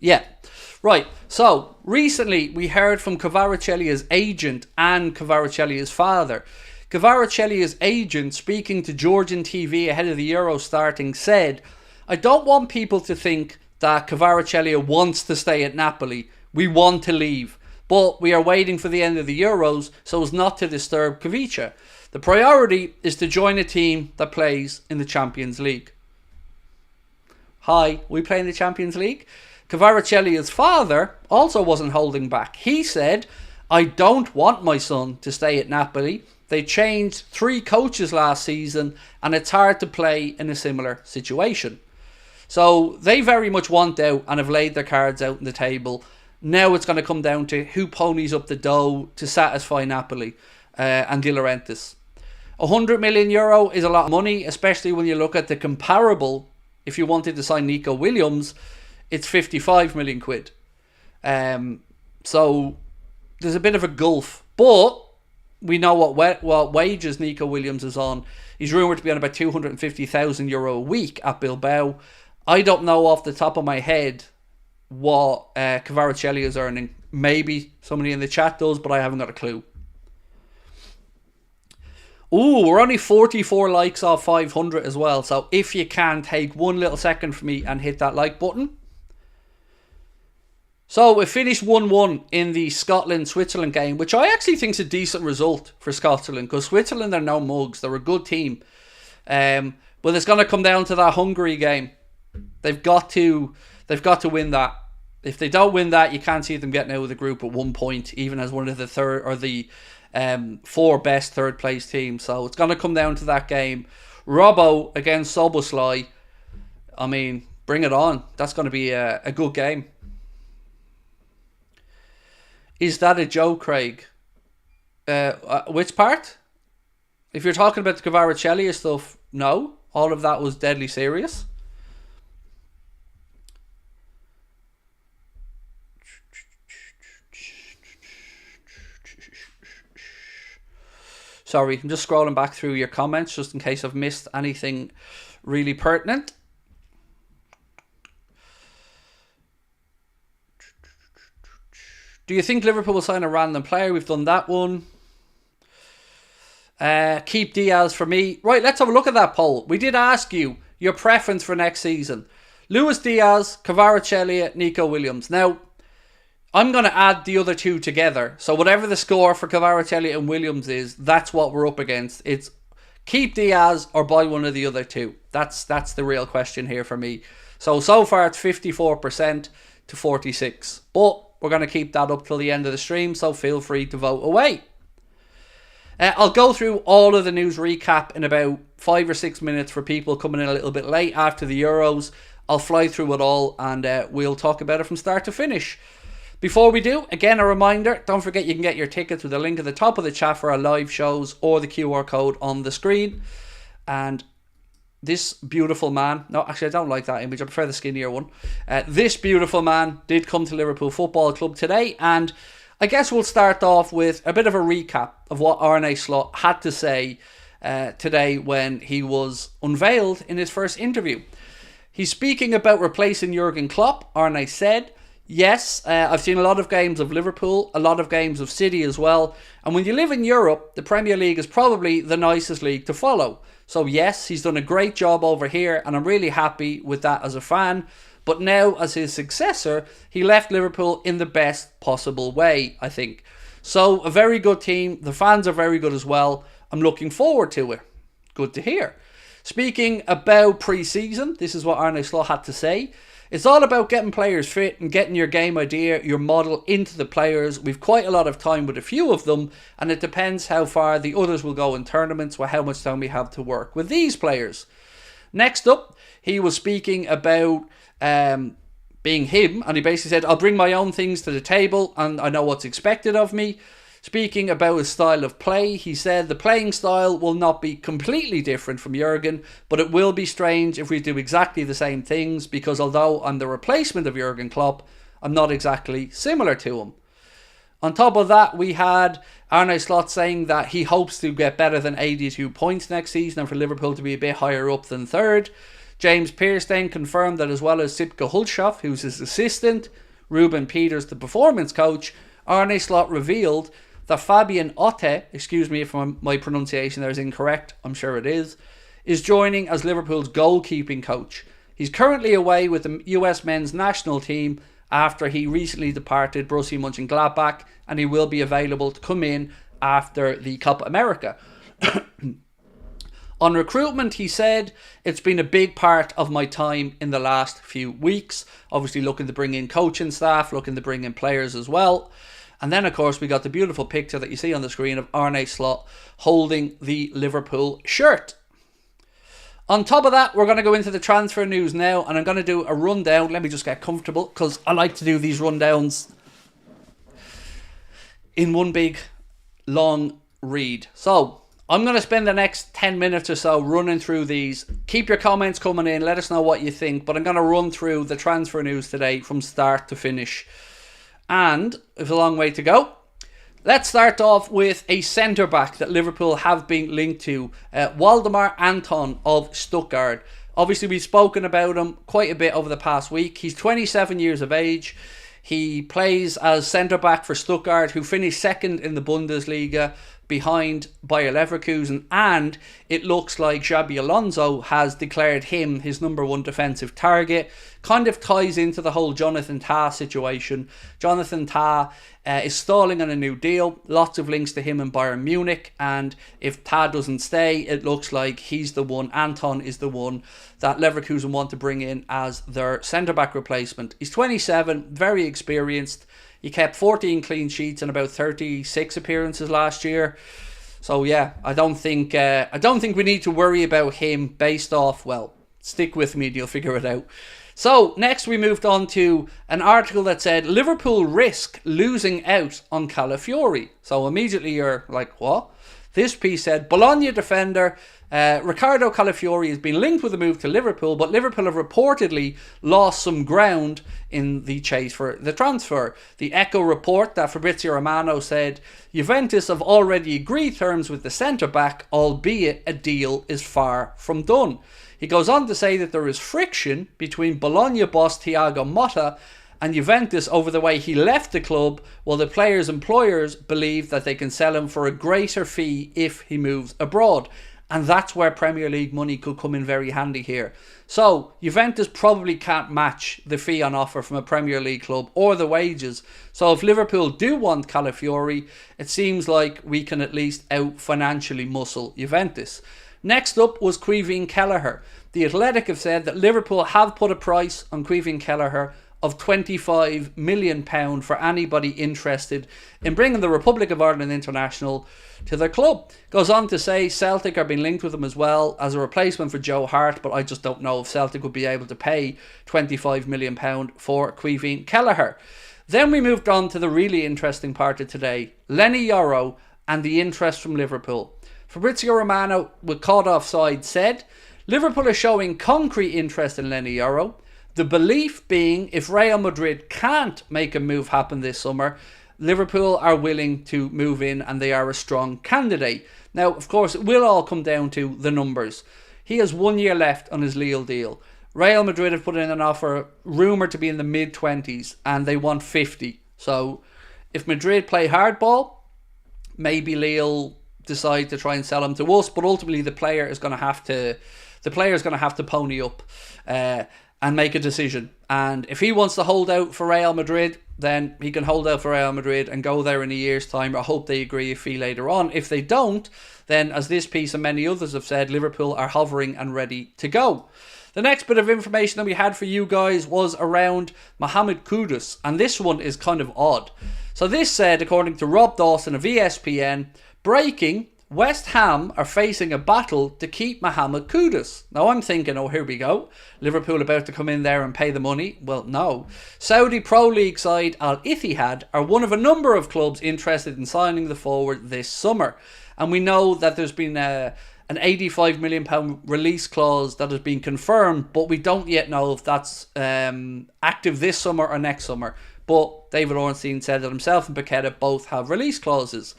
Yeah, right. So, recently we heard from Kvaratskelia's agent and Kvaratskelia's father. Kvaratskelia's agent, speaking to Georgian TV ahead of the Euro starting, said, "I don't want people to think that Kvaratskhelia wants to stay at Napoli. We want to leave, but we are waiting for the end of the Euros so as not to disturb Kvicha. The priority is to join a team that plays in the Champions League." Hi, we play in the Champions League? Kvaratskelia's father also wasn't holding back. He said, "I don't want my son to stay at Napoli. They changed 3 coaches last season and it's hard to play in a similar situation." So they very much want out and have laid their cards out on the table. Now it's going to come down to who ponies up the dough to satisfy Napoli and De Laurentiis. €100 million is a lot of money, especially when you look at the comparable. If you wanted to sign Nico Williams, it's 55 million quid. So there's a bit of a gulf. But we know what wages Nico Williams is on. He's rumoured to be on about €250,000 a week at Bilbao. I don't know off the top of my head what Kvaratskhelia is earning. Maybe somebody in the chat does, but I haven't got a clue. Ooh, we're only 44 likes off 500 as well. So if you can, take one little second for me and hit that like button. So it finished 1-1 in the Scotland-Switzerland game, which I actually think is a decent result for Scotland, because Switzerland are no mugs. They're a good team. But it's going to come down to that Hungary game. They've got to win that. If they don't win that, you can't see them getting out of the group at 1 point, even as one of the third or the 4 best third place teams. So it's going to come down to that game. Robbo against Soboslai. I mean, bring it on. That's going to be a good game. Is that a joke, Craig? Which part? If you're talking about the Kvaratskhelia stuff, no. All of that was deadly serious. Sorry, I'm just scrolling back through your comments just in case I've missed anything really pertinent. Do you think Liverpool will sign a random player? We've done that one. Keep Diaz for me. Right, let's have a look at that poll. We did ask you your preference for next season. Luis Diaz, Kvaratskhelia, Nico Williams. Now, I'm going to add the other two together. So whatever the score for Kvaratskhelia and Williams is, that's what we're up against. It's keep Diaz or buy one of the other two. That's the real question here for me. So far it's 54% to 46%. But we're going to keep that up till the end of the stream, so feel free to vote away. I'll go through all of the news recap in about 5 or 6 minutes for people coming in a little bit late after the Euros. I'll fly through it all and we'll talk about it from start to finish. Before we do, again a reminder, don't forget you can get your tickets with the link at the top of the chat for our live shows or the QR code on the screen. And this beautiful man, no actually I don't like that image, I prefer the skinnier one. This beautiful man did come to Liverpool Football Club today, and I guess we'll start off with a bit of a recap of what Arne Slot had to say today when he was unveiled in his first interview. He's speaking about replacing Jurgen Klopp. Arne said, yes, I've seen a lot of games of Liverpool, a lot of games of City as well. And when you live in Europe, the Premier League is probably the nicest league to follow. So yes, he's done a great job over here and I'm really happy with that as a fan. But now, as his successor, he left Liverpool in the best possible way, I think. So, a very good team. The fans are very good as well. I'm looking forward to it. Good to hear. Speaking about pre-season, this is what Arne Slot had to say. It's all about getting players fit and getting your game idea, your model into the players. We've quite a lot of time with a few of them, and it depends how far the others will go in tournaments or how much time we have to work with these players. Next up, he was speaking about being him, and he basically said, I'll bring my own things to the table and I know what's expected of me. Speaking about his style of play, he said the playing style will not be completely different from Jurgen, but it will be strange if we do exactly the same things, because although I'm the replacement of Jurgen Klopp, I'm not exactly similar to him. On top of that, we had Arne Slot saying that he hopes to get better than 82 points next season and for Liverpool to be a bit higher up than third. James Pearce then confirmed that as well as Sipke Hulshoff, who's his assistant, Ruben Peters, the performance coach, Arne Slot revealed that Fabian Otte, excuse me if my pronunciation there is incorrect, I'm sure it is joining as Liverpool's goalkeeping coach. He's currently away with the US men's national team after he recently departed Borussia Mönchengladbach, and he will be available to come in after the Copa America. On recruitment, he said, it's been a big part of my time in the last few weeks. Obviously looking to bring in coaching staff, looking to bring in players as well. And then, of course, we got the beautiful picture that you see on the screen of Arne Slot holding the Liverpool shirt. On top of that, we're going to go into the transfer news now, and I'm going to do a rundown. Let me just get comfortable, because I like to do these rundowns in one big, long read. So, I'm going to spend the next 10 minutes or so running through these. Keep your comments coming in. Let us know what you think. But I'm going to run through the transfer news today from start to finish. And it's a long way to go. Let's start off with a centre-back that Liverpool have been linked to. Waldemar Anton of Stuttgart. Obviously, we've spoken about him quite a bit over the past week. He's 27 years of age. He plays as centre-back for Stuttgart, who finished second in the Bundesliga behind Bayer Leverkusen, and it looks like Xabi Alonso has declared him his number one defensive target. Kind of ties into the whole Jonathan Tah situation. Jonathan Tah is stalling on a new deal. Lots of links to him in Bayern Munich, and if Tah doesn't stay, it looks like he's the one, Anton is the one that Leverkusen want to bring in as their centre-back replacement. He's 27, very experienced. He kept 14 clean sheets and about 36 appearances last year. So yeah, I don't think we need to worry about him based off, well, stick with me and you'll figure it out. So next we moved on to an article that said Liverpool risk losing out on Calafiori. So immediately you're like, what? This piece said Bologna defender Riccardo Calafiori has been linked with a move to Liverpool, but Liverpool have reportedly lost some ground in the chase for the transfer. The Echo report that Fabrizio Romano said Juventus have already agreed terms with the centre-back, albeit a deal is far from done. He goes on to say that there is friction between Bologna boss Thiago Motta and Juventus over the way he left the club, while the player's employers believe that they can sell him for a greater fee if he moves abroad. And that's where Premier League money could come in very handy here. So, Juventus probably can't match the fee on offer from a Premier League club or the wages. So if Liverpool do want Calafiori, it seems like we can at least out financially muscle Juventus. Next up was Caoimhín Kelleher. The Athletic have said that Liverpool have put a price on Caoimhín Kelleher of £25 million for anybody interested in bringing the Republic of Ireland international to their club. Goes on to say Celtic are being linked with him as well as a replacement for Joe Hart, but I just don't know if Celtic would be able to pay £25 million for Caoimhín Kelleher. Then we moved on to the really interesting part of today, Leny Yoro and the interest from Liverpool. Fabrizio Romano, with caught offside, said Liverpool are showing concrete interest in Leny Yoro. The belief being if Real Madrid can't make a move happen this summer, Liverpool are willing to move in and they are a strong candidate. Now, of course, it will all come down to the numbers. He has 1 year left on his Lille deal. Real Madrid have put in an offer rumoured to be in the mid-20s and they want 50. So if Madrid play hardball, maybe Lille decide to try and sell him to us, but ultimately the player is going to have to pony up and make a decision. And if he wants to hold out for Real Madrid, then he can hold out for Real Madrid and go there in a year's time. I hope they agree a fee later on. If they don't, then as this piece and many others have said, Liverpool are hovering and ready to go. The next bit of information that we had for you guys was around Mohamed Kudus, and this one is kind of odd. So this said, according to Rob Dawson of ESPN, breaking, West Ham are facing a battle to keep Mohamed Kudus. Now I'm thinking, oh, here we go. Liverpool about to come in there and pay the money? Well, no. Saudi Pro League side Al Ittihad are one of a number of clubs interested in signing the forward this summer. And we know that there's been an £85 million release clause that has been confirmed, but we don't yet know if that's active this summer or next summer. But David Ornstein said that himself and Paqueta both have release clauses.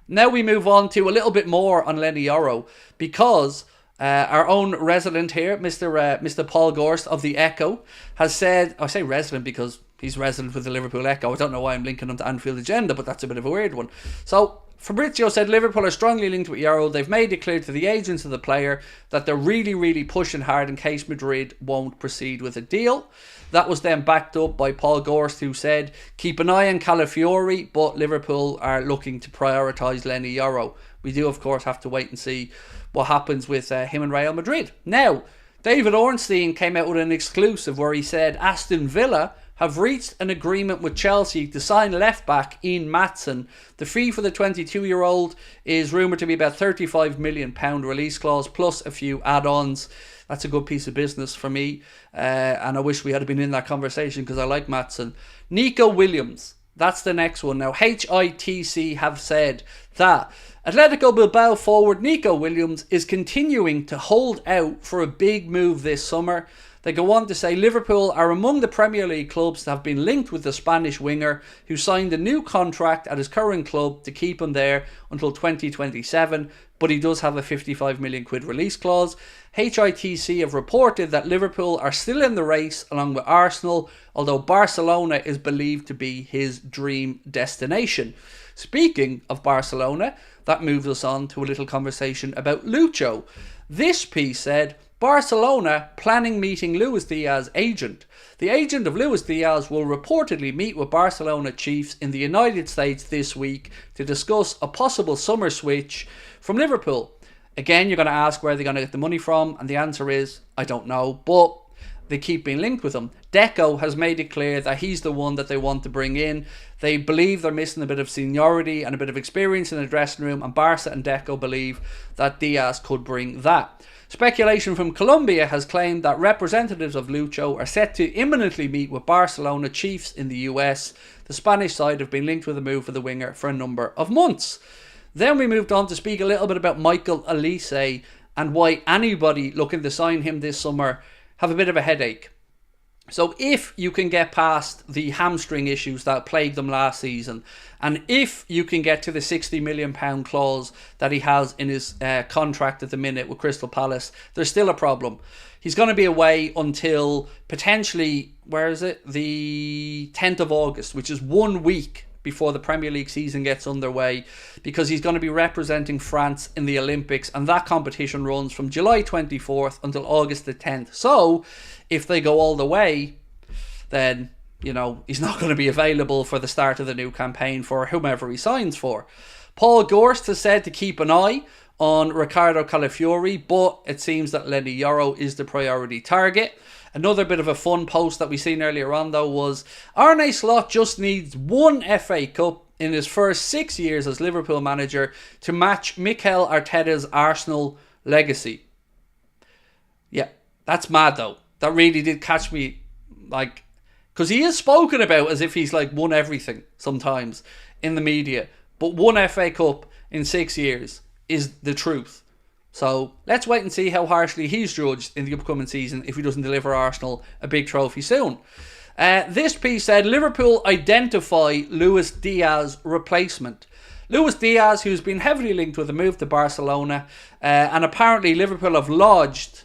Now we move on to a little bit more on Leny Yoro, because our own resident here, Mr. Paul Gorst of the Echo, has said, I say resident because he's resident with the Liverpool Echo. I don't know why I'm linking him to Anfield Agenda, but that's a bit of a weird one. So Fabrizio said Liverpool are strongly linked with Yoro. They've made it clear to the agents of the player that they're really, really pushing hard in case Madrid won't proceed with a deal. That was then backed up by Paul Gorst, who said, keep an eye on Calafiori, but Liverpool are looking to prioritise Leny Yoro. We do, of course, have to wait and see what happens with him and Real Madrid. Now, David Ornstein came out with an exclusive where he said Aston Villa have reached an agreement with Chelsea to sign left-back Ian Maatsen. The fee for the 22-year-old is rumoured to be about £35 million release clause, plus a few add-ons. That's a good piece of business for me, and I wish we had been in that conversation because I like Maatsen. NICO Williams, that's the next one. Now, HITC have said that Atletico Bilbao forward NICO Williams is continuing to hold out for a big move this summer. They go on to say Liverpool are among the Premier League clubs that have been linked with the Spanish winger who signed a new contract at his current club to keep him there until 2027, but he does have a 55 million quid release clause. HITC have reported that Liverpool are still in the race along with Arsenal, although Barcelona is believed to be his dream destination. Speaking of Barcelona, that moves us on to a little conversation about Lucho. This piece said, Barcelona planning meeting Luis Diaz's agent. The agent of Luis Diaz will reportedly meet with Barcelona chiefs in the United States this week to discuss a possible summer switch from Liverpool. Again, you're going to ask where they're going to get the money from, and the answer is, I don't know, but they keep being linked with him. Deco has made it clear that he's the one that they want to bring in. They believe they're missing a bit of seniority and a bit of experience in the dressing room, and Barca and Deco believe that Diaz could bring that. Speculation from Colombia has claimed that representatives of Lucho are set to imminently meet with Barcelona chiefs in the US. The Spanish side have been linked with a move for the winger for a number of months. Then we moved on to speak a little bit about Michael Olise and why anybody looking to sign him this summer have a bit of a headache. So if you can get past the hamstring issues that plagued them last season, and if you can get to the £60 million clause that he has in his contract at the minute with Crystal Palace, there's still a problem. He's going to be away until potentially, the 10th of August, which is 1 week before the Premier League season gets underway, because he's going to be representing France in the Olympics, and that competition runs from July 24th until August the 10th. So if they go all the way, then, he's not going to be available for the start of the new campaign for whomever he signs for. Paul Gorst has said to keep an eye on Ricardo Calafiori, but it seems that Leny Yoro is the priority target. Another bit of a fun post that we seen earlier on, though, was Arne Slot just needs one FA Cup in his first 6 years as Liverpool manager to match Mikel Arteta's Arsenal legacy. Yeah, that's mad, though. That really did catch me, because he is spoken about as if he's won everything sometimes in the media. But one FA Cup in 6 years is the truth. So let's wait and see how harshly he's judged in the upcoming season if he doesn't deliver Arsenal a big trophy soon. This piece said Liverpool identify Luis Diaz replacement. Luis Diaz, who's been heavily linked with a move to Barcelona, and apparently Liverpool have lodged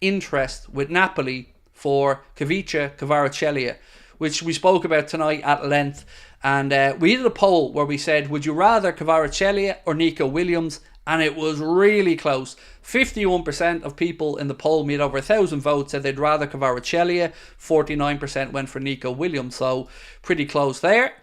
interest with Napoli for Khvicha Kvaratskhelia, which we spoke about tonight at length. And we did a poll where we said, would you rather Kvaratskhelia or Nico Williams? And it was really close. 51% of people in the poll, made over 1,000 votes, said they'd rather Kvaratskhelia. 49% went for Nico Williams, so pretty close there.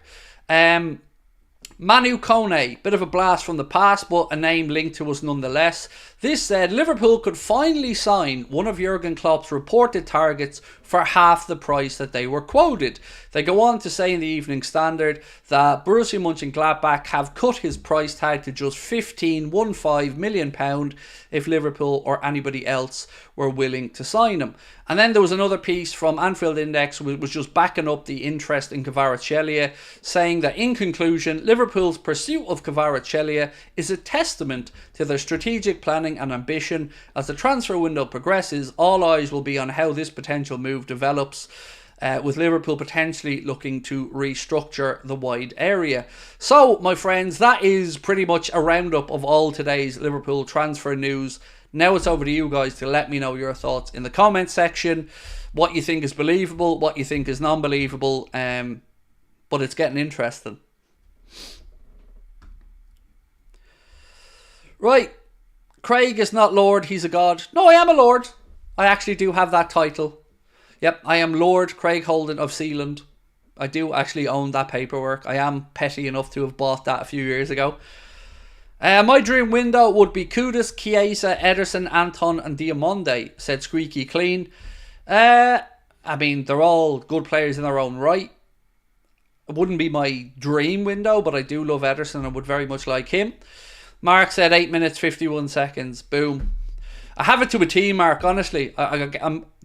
Manu Kone, bit of a blast from the past, but a name linked to us nonetheless. This said Liverpool could finally sign one of Jurgen Klopp's reported targets for half the price that they were quoted. They go on to say in the Evening Standard that Borussia Mönchengladbach have cut his price tag to just £15 million if Liverpool or anybody else were willing to sign him. And then there was another piece from Anfield Index which was just backing up the interest in Kvaratskhelia, saying that in conclusion, Liverpool's pursuit of Kvaratskhelia is a testament to their strategic planning and ambition. As the transfer window progresses, all eyes will be on how this potential move develops, with Liverpool potentially looking to restructure the wide area. So, my friends, that is pretty much a roundup of all today's Liverpool transfer news. Now it's over to you guys to let me know your thoughts in the comment section. What you think is believable, what you think is non-believable, but it's getting interesting. Right, Craig is not Lord, he's a god. No, I am a Lord. I actually do have that title. Yep, I am Lord Craig Houlden of Sealand. I do actually own that paperwork. I am petty enough to have bought that a few years ago. My dream window would be Kudus, Chiesa, Ederson, Anton and Diamonde, said Squeaky Clean. They're all good players in their own right. It wouldn't be my dream window, but I do love Ederson and would very much like him. Mark said 8 minutes 51 seconds. Boom. I have it to a T, Mark, honestly.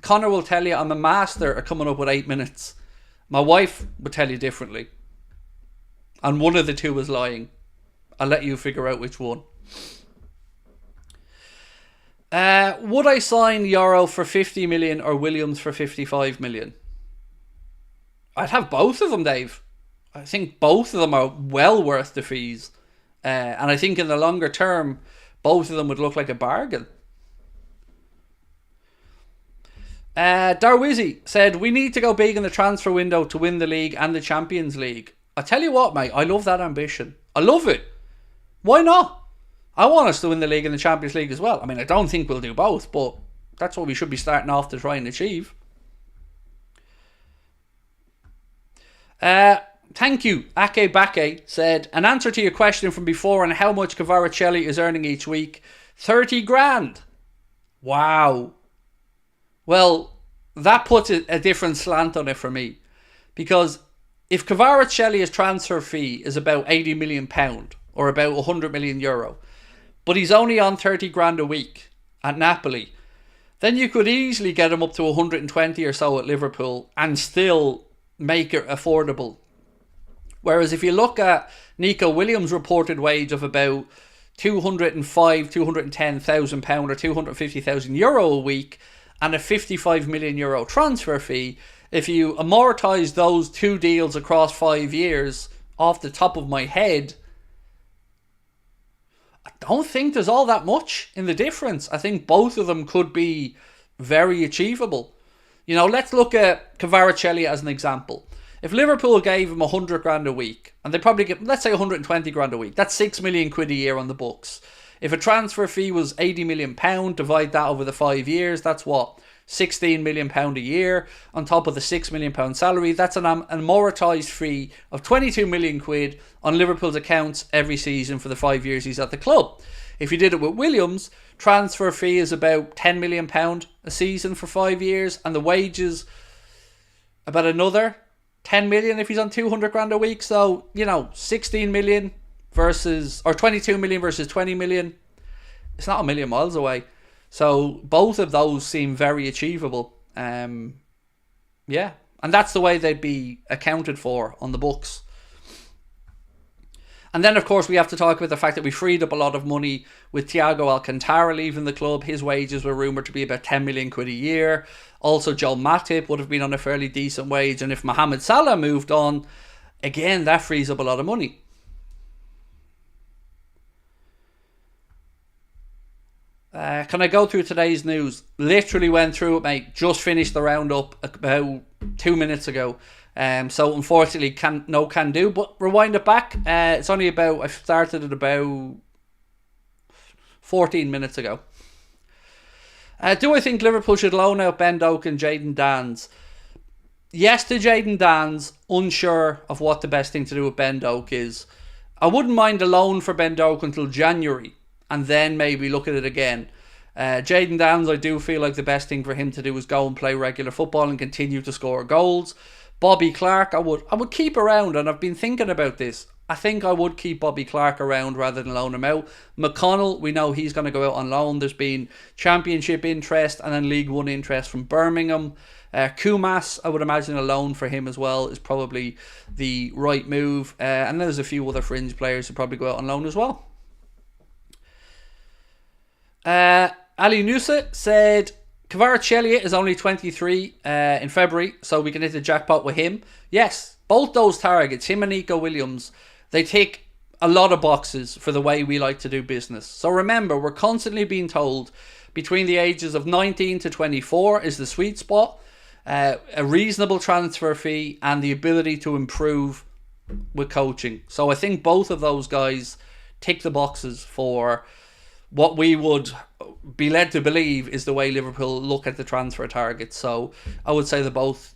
Connor will tell you I'm a master at coming up with 8 minutes. My wife would tell you differently. And one of the two is lying. I'll let you figure out which one. Would I sign Yoro for 50 million or Williams for 55 million? I'd have both of them, Dave. I think both of them are well worth the fees. And I think in the longer term, both of them would look like a bargain. Darwizzy said, we need to go big in the transfer window to win the league and the Champions League. I tell you what, mate, I love that ambition. I love it. Why not? I want us to win the league and the Champions League as well. I mean, I don't think we'll do both, but that's what we should be starting off to try and achieve. Thank you. Ake Bake said, an answer to your question from before on how much Kvaratskhelia is earning each week. 30 grand. Wow. Well, that puts a different slant on it for me. Because if Kvaratskhelia transfer fee is about £80 million or about €100 million, but he's only on 30 grand a week at Napoli, then you could easily get him up to 120 or so at Liverpool and still make it affordable. Whereas if you look at Nico Williams' reported wage of about £210,000 or €250,000 a week and a €55 million transfer fee, if you amortise those two deals across 5 years, off the top of my head, I don't think there's all that much in the difference. I think both of them could be very achievable. You know, let's look at Kvaratskhelia as an example. If Liverpool gave him 100 grand a week, and they probably get, let's say 120 grand a week, that's £6 million a year on the books. If a transfer fee was £80 million, divide that over the 5 years, that's what? £16 million a year on top of the £6 million salary. That's an amortised fee of £22 million on Liverpool's accounts every season for the 5 years he's at the club. If you did it with Williams, transfer fee is about £10 million a season for 5 years, and the wages about another 10 million if he's on 200 grand a week. So, you know, 16 million versus, or 22 million versus 20 million. It's not a million miles away. So both of those seem very achievable. Yeah. And that's the way they'd be accounted for on the books. And then, of course, we have to talk about the fact that we freed up a lot of money with Thiago Alcantara leaving the club. His wages were rumoured to be about 10 million quid a year. Also, Joel Matip would have been on a fairly decent wage. And if Mohamed Salah moved on, again, that frees up a lot of money. Can I go through today's news? Literally went through it, mate. Just finished the roundup about 2 minutes ago. So unfortunately can do, but rewind it back. It's only about, I started it about 14 minutes ago. Do I think Liverpool should loan out Ben Doak and Jayden Danns? Yes to Jayden Danns, unsure of what the best thing to do with Ben Doak is. I wouldn't mind a loan for Ben Doak until January and then maybe look at it again. Jayden Danns, I do feel like the best thing for him to do is go and play regular football and continue to score goals. Bobby Clark, I would keep around, and I've been thinking about this. I think I would keep Bobby Clark around rather than loan him out. McConnell, we know he's going to go out on loan. There's been Championship interest and then League One interest from Birmingham. Kumas, I would imagine a loan for him as well is probably the right move. And there's a few other fringe players who probably go out on loan as well. Ali Nusa said Kvaratskhelia is only 23 in February, so we can hit the jackpot with him. Yes, both those targets, him and Nico Williams, they tick a lot of boxes for the way we like to do business. So remember, we're constantly being told between the ages of 19 to 24 is the sweet spot, a reasonable transfer fee, and the ability to improve with coaching. So I think both of those guys tick the boxes for what we would be led to believe is the way Liverpool look at the transfer targets. So I would say they're both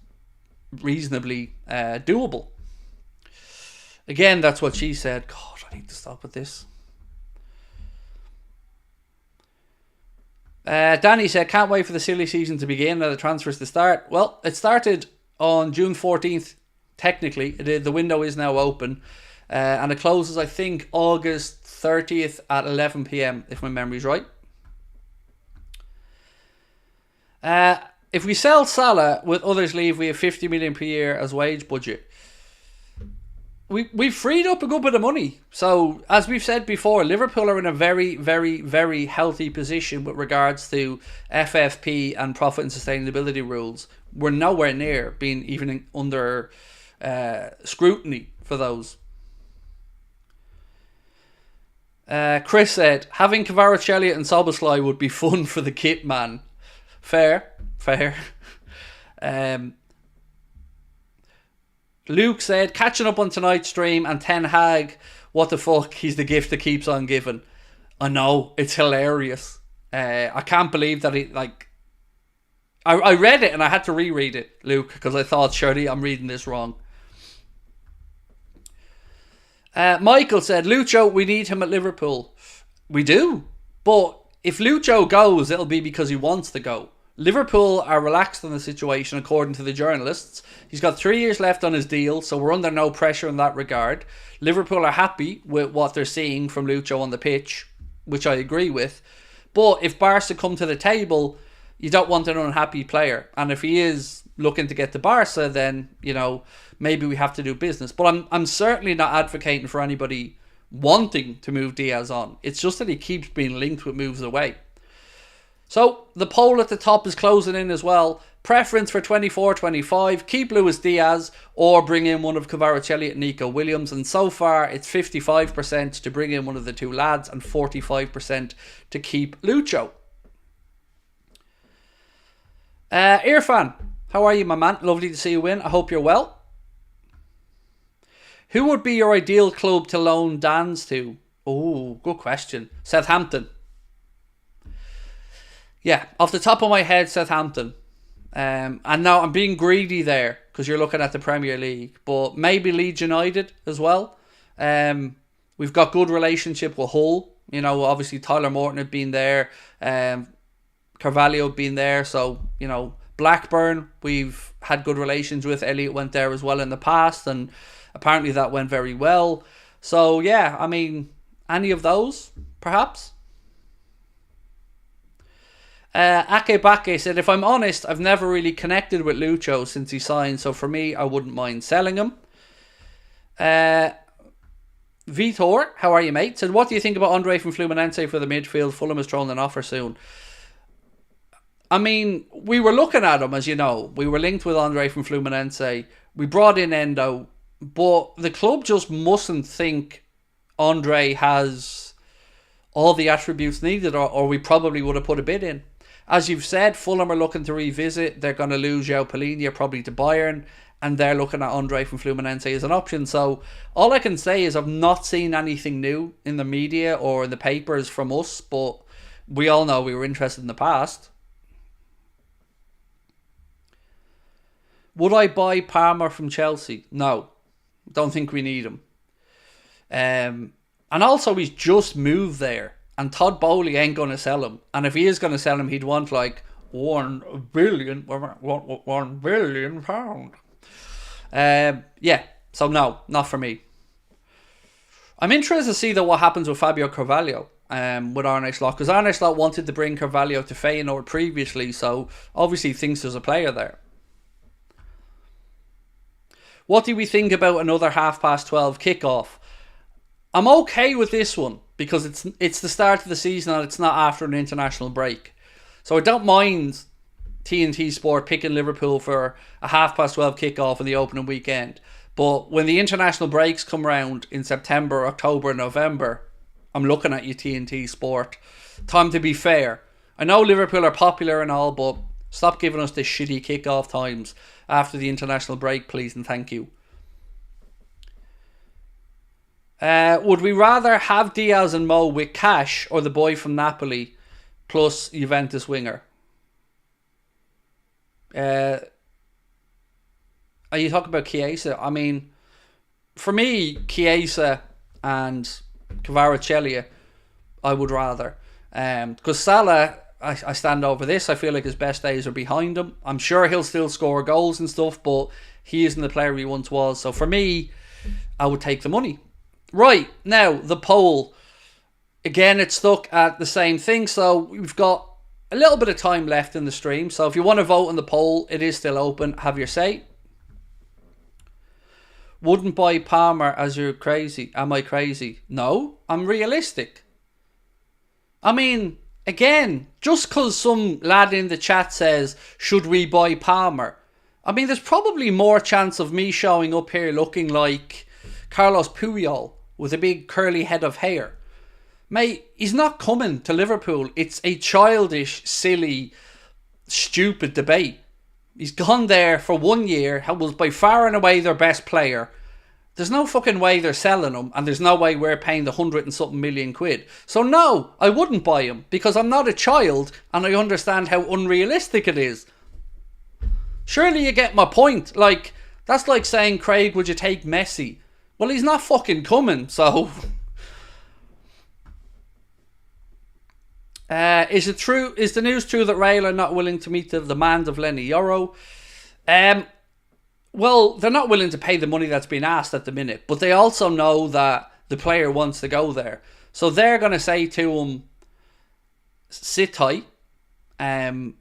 reasonably doable. Again, that's what she said. God, I need to stop with this. Danny said, can't wait for the silly season to begin and the transfers to start. Well, it started on June 14th, technically. The window is now open. And it closes, I think, August 30th at 11 p.m, if my memory's right. If we sell Salah with others leave, we have 50 million per year as wage budget. we've freed up a good bit of money. So, as we've said before, Liverpool are in a very, very, very healthy position with regards to FFP and profit and sustainability rules. We're nowhere near being even under scrutiny for those. Chris said, having Kvaratskhelia and Szoboszlai would be fun for the kit man. Fair. Luke said, catching up on tonight's stream and Ten Hag, what the fuck, he's the gift that keeps on giving. I know, it's hilarious. I can't believe that he, like... I read it and I had to reread it, Luke, because I thought, surely I'm reading this wrong. Michael said, Lucho, we need him at Liverpool. We do. But if Lucho goes, it'll be because he wants to go. Liverpool are relaxed on the situation, according to the journalists. He's got 3 years left on his deal, so we're under no pressure in that regard. Liverpool are happy with what they're seeing from Lucho on the pitch, which I agree with. But if Barca come to the table, you don't want an unhappy player. And if he is looking to get to Barca, then, you know, maybe we have to do business. But I'm certainly not advocating for anybody wanting to move Diaz on. It's just that he keeps being linked with moves away. So, the poll at the top is closing in as well. Preference for 24-25, keep Luis Diaz or bring in one of Kvaratskhelia and Nico Williams. And so far, it's 55% to bring in one of the two lads and 45% to keep Lucho. Irfan, how are you, my man? Lovely to see you win. I hope you're well. Who would be your ideal club to loan Dans to? Oh, good question. Southampton. Yeah, off the top of my head, Southampton. And now I'm being greedy there because you're looking at the Premier League. But maybe Leeds United as well. We've got good relationship with Hull. You know, obviously Tyler Morton had been there. Carvalho had been there. So, you know, Blackburn, we've had good relations with. Elliot went there as well in the past. And apparently that went very well. So, yeah, I mean, any of those, perhaps? Akebake said, if I'm honest, I've never really connected with Lucho since he signed, so for me, I wouldn't mind selling him. Vitor, how are you, mate? Said, what do you think about Andre from Fluminense for the midfield? Fulham has thrown an offer soon. I mean, we were looking at him, as you know. We were linked with Andre from Fluminense. We brought in Endo, but the club just mustn't think Andre has all the attributes needed, or we probably would have put a bid in. As you've said, Fulham are looking to revisit. They're going to lose João Palhinha probably to Bayern, and they're looking at Andre from Fluminense as an option. So all I can say is I've not seen anything new in the media or in the papers from us, but we all know we were interested in the past. Would I buy Palmer from Chelsea? No. Don't think we need him. And also he's just moved there. And Todd Bowley ain't going to sell him. And if he is going to sell him, he'd want like 1 billion pound. Yeah, so no, not for me. I'm interested to see though what happens with Fabio Carvalho with Arne Slot. Because Arne Slot wanted to bring Carvalho to Feyenoord previously. So obviously thinks there's a player there. What do we think about another 12:30 kickoff? I'm okay with this one because it's the start of the season and it's not after an international break. So I don't mind TNT Sport picking Liverpool for a 12:30 kickoff on the opening weekend. But when the international breaks come around in September, October, November, I'm looking at you, TNT Sport. Time to be fair. I know Liverpool are popular and all, but stop giving us this shitty kickoff times after the international break, please and thank you. Would we rather have Diaz and Mo with cash or the boy from Napoli plus Juventus winger? Are you talking about Chiesa? I mean, for me, Chiesa and Kvaratskhelia, I would rather. Because Salah, I stand over this. I feel like his best days are behind him. I'm sure he'll still score goals and stuff, but he isn't the player he once was. So for me, I would take the money. Right, now, the poll. Again, it's stuck at the same thing, so we've got a little bit of time left in the stream. So if you want to vote on the poll, it is still open. Have your say. Wouldn't buy Palmer as you're crazy. Am I crazy? No, I'm realistic. I mean, again, just because some lad in the chat says, should we buy Palmer? I mean, there's probably more chance of me showing up here looking like Carlos Puyol with a big curly head of hair. Mate, he's not coming to Liverpool. It's a childish, silly, stupid debate. He's gone there for 1 year, was by far and away their best player. There's no fucking way they're selling him, and there's no way we're paying the 100 and something million quid. So no, I wouldn't buy him, because I'm not a child, and I understand how unrealistic it is. Surely you get my point. Like, that's like saying, Craig, would you take Messi? Well, he's not fucking coming, so... Is it true? Is the news true that Real are not willing to meet the demand of Leny Yoro? Well, they're not willing to pay the money that's been asked at the minute, but they also know that the player wants to go there. So they're going to say to him, sit tight, and,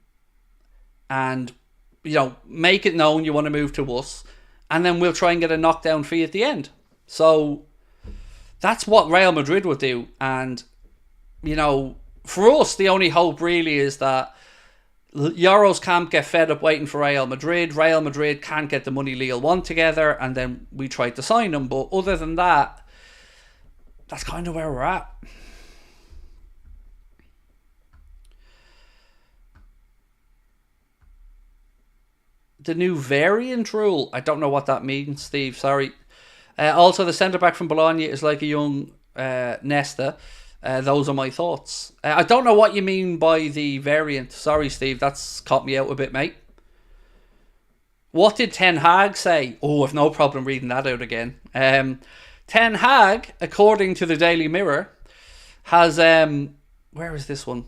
you know, make it known you want to move to us, and then we'll try and get a knockdown fee at the end. So that's what Real Madrid would do. And, you know, for us, the only hope really is that Euros can't get fed up waiting for Real Madrid. Real Madrid can't get the money Lille want together, and then we try to sign them. But other than that, that's kind of where we're at. The new variant rule. I don't know what that means, Steve. Sorry. Also, the centre-back from Bologna is like a young Nesta. Those are my thoughts. I don't know what you mean by the variant. Sorry, Steve. That's caught me out a bit, mate. What did Ten Hag say? Oh, I've no problem reading that out again. Ten Hag, according to the Daily Mirror, has... where is this one?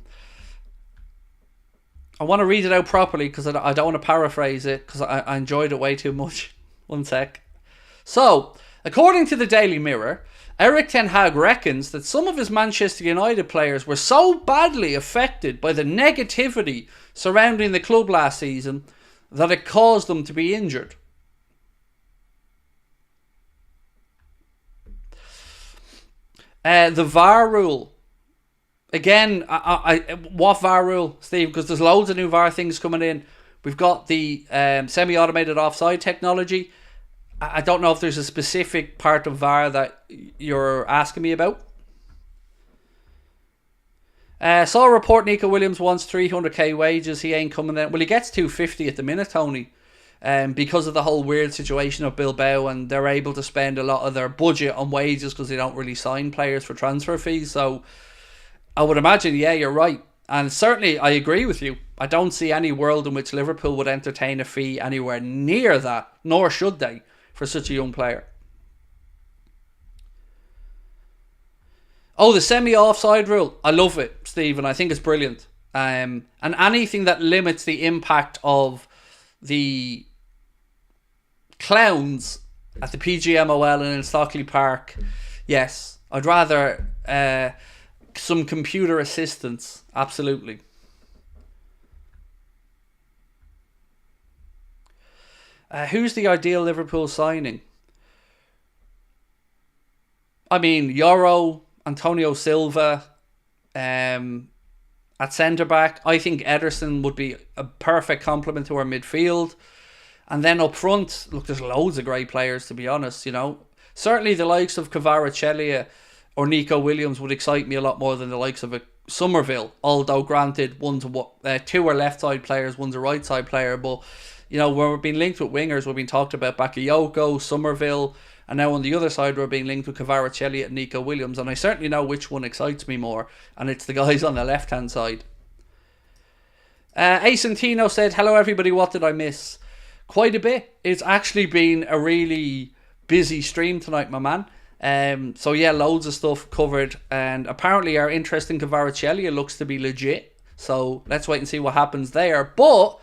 I want to read it out properly because I don't want to paraphrase it because I enjoyed it way too much. One sec. So, according to the Daily Mirror, Erik Ten Hag reckons that some of his Manchester United players were so badly affected by the negativity surrounding the club last season that it caused them to be injured. The VAR rule. Again, what VAR rule, Steve? Because there's loads of new VAR things coming in. We've got the semi-automated offside technology. I don't know if there's a specific part of VAR that you're asking me about. Saw a report Nico Williams wants 300k wages. He ain't coming in. Well, he gets 250 at the minute, Tony. Because of the whole weird situation of Bilbao, and they're able to spend a lot of their budget on wages because they don't really sign players for transfer fees. So I would imagine, yeah, you're right. And certainly I agree with you. I don't see any world in which Liverpool would entertain a fee anywhere near that, nor should they, for such a young player. Oh, the semi-offside rule. I love it, Stephen. I think it's brilliant. And anything that limits the impact of the clowns at the PGMOL and in Stockley Park. Yes, I'd rather some computer assistance. Absolutely. Who's the ideal Liverpool signing? I mean, Yoro, Antonio Silva, at centre-back. I think Ederson would be a perfect complement to our midfield. And then up front, look, there's loads of great players, to be honest, you know. Certainly the likes of Kvaratskhelia or Nico Williams would excite me a lot more than the likes of a Somerville. Although, granted, two are left-side players, one's a right-side player. But, you know, when we're being linked with wingers, we're being talked about Bakayoko, Somerville, and now on the other side, we're being linked with Kvaratskhelia and Nico Williams. And I certainly know which one excites me more. And it's the guys on the left-hand side. Acentino said, hello everybody, what did I miss? Quite a bit. It's actually been a really busy stream tonight, my man. So yeah, loads of stuff covered. And apparently our interest in Kvaratskhelia looks to be legit. So let's wait and see what happens there. But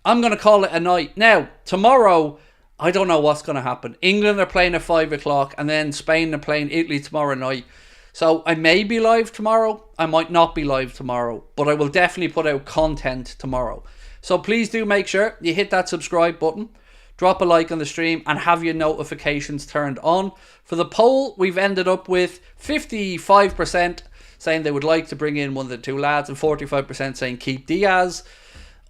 I'm going to call it a night. Now, tomorrow, I don't know what's going to happen. England are playing at 5 o'clock and then Spain are playing Italy tomorrow night. So I may be live tomorrow. I might not be live tomorrow. But I will definitely put out content tomorrow. So please do make sure you hit that subscribe button. drop a like on the stream, and have your notifications turned on. For the poll, we've ended up with 55% saying they would like to bring in one of the two lads, and 45% saying keep Diaz.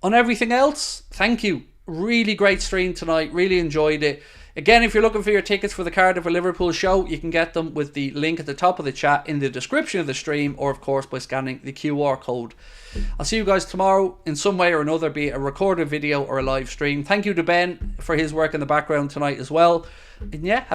On everything else, thank you. Really great stream tonight. Really enjoyed it. Again, if you're looking for your tickets for the Cardiff or Liverpool show, you can get them with the link at the top of the chat in the description of the stream, or of course by scanning the QR code. I'll see you guys tomorrow in some way or another, be it a recorded video or a live stream. Thank you to Ben for his work in the background tonight as well. And yeah,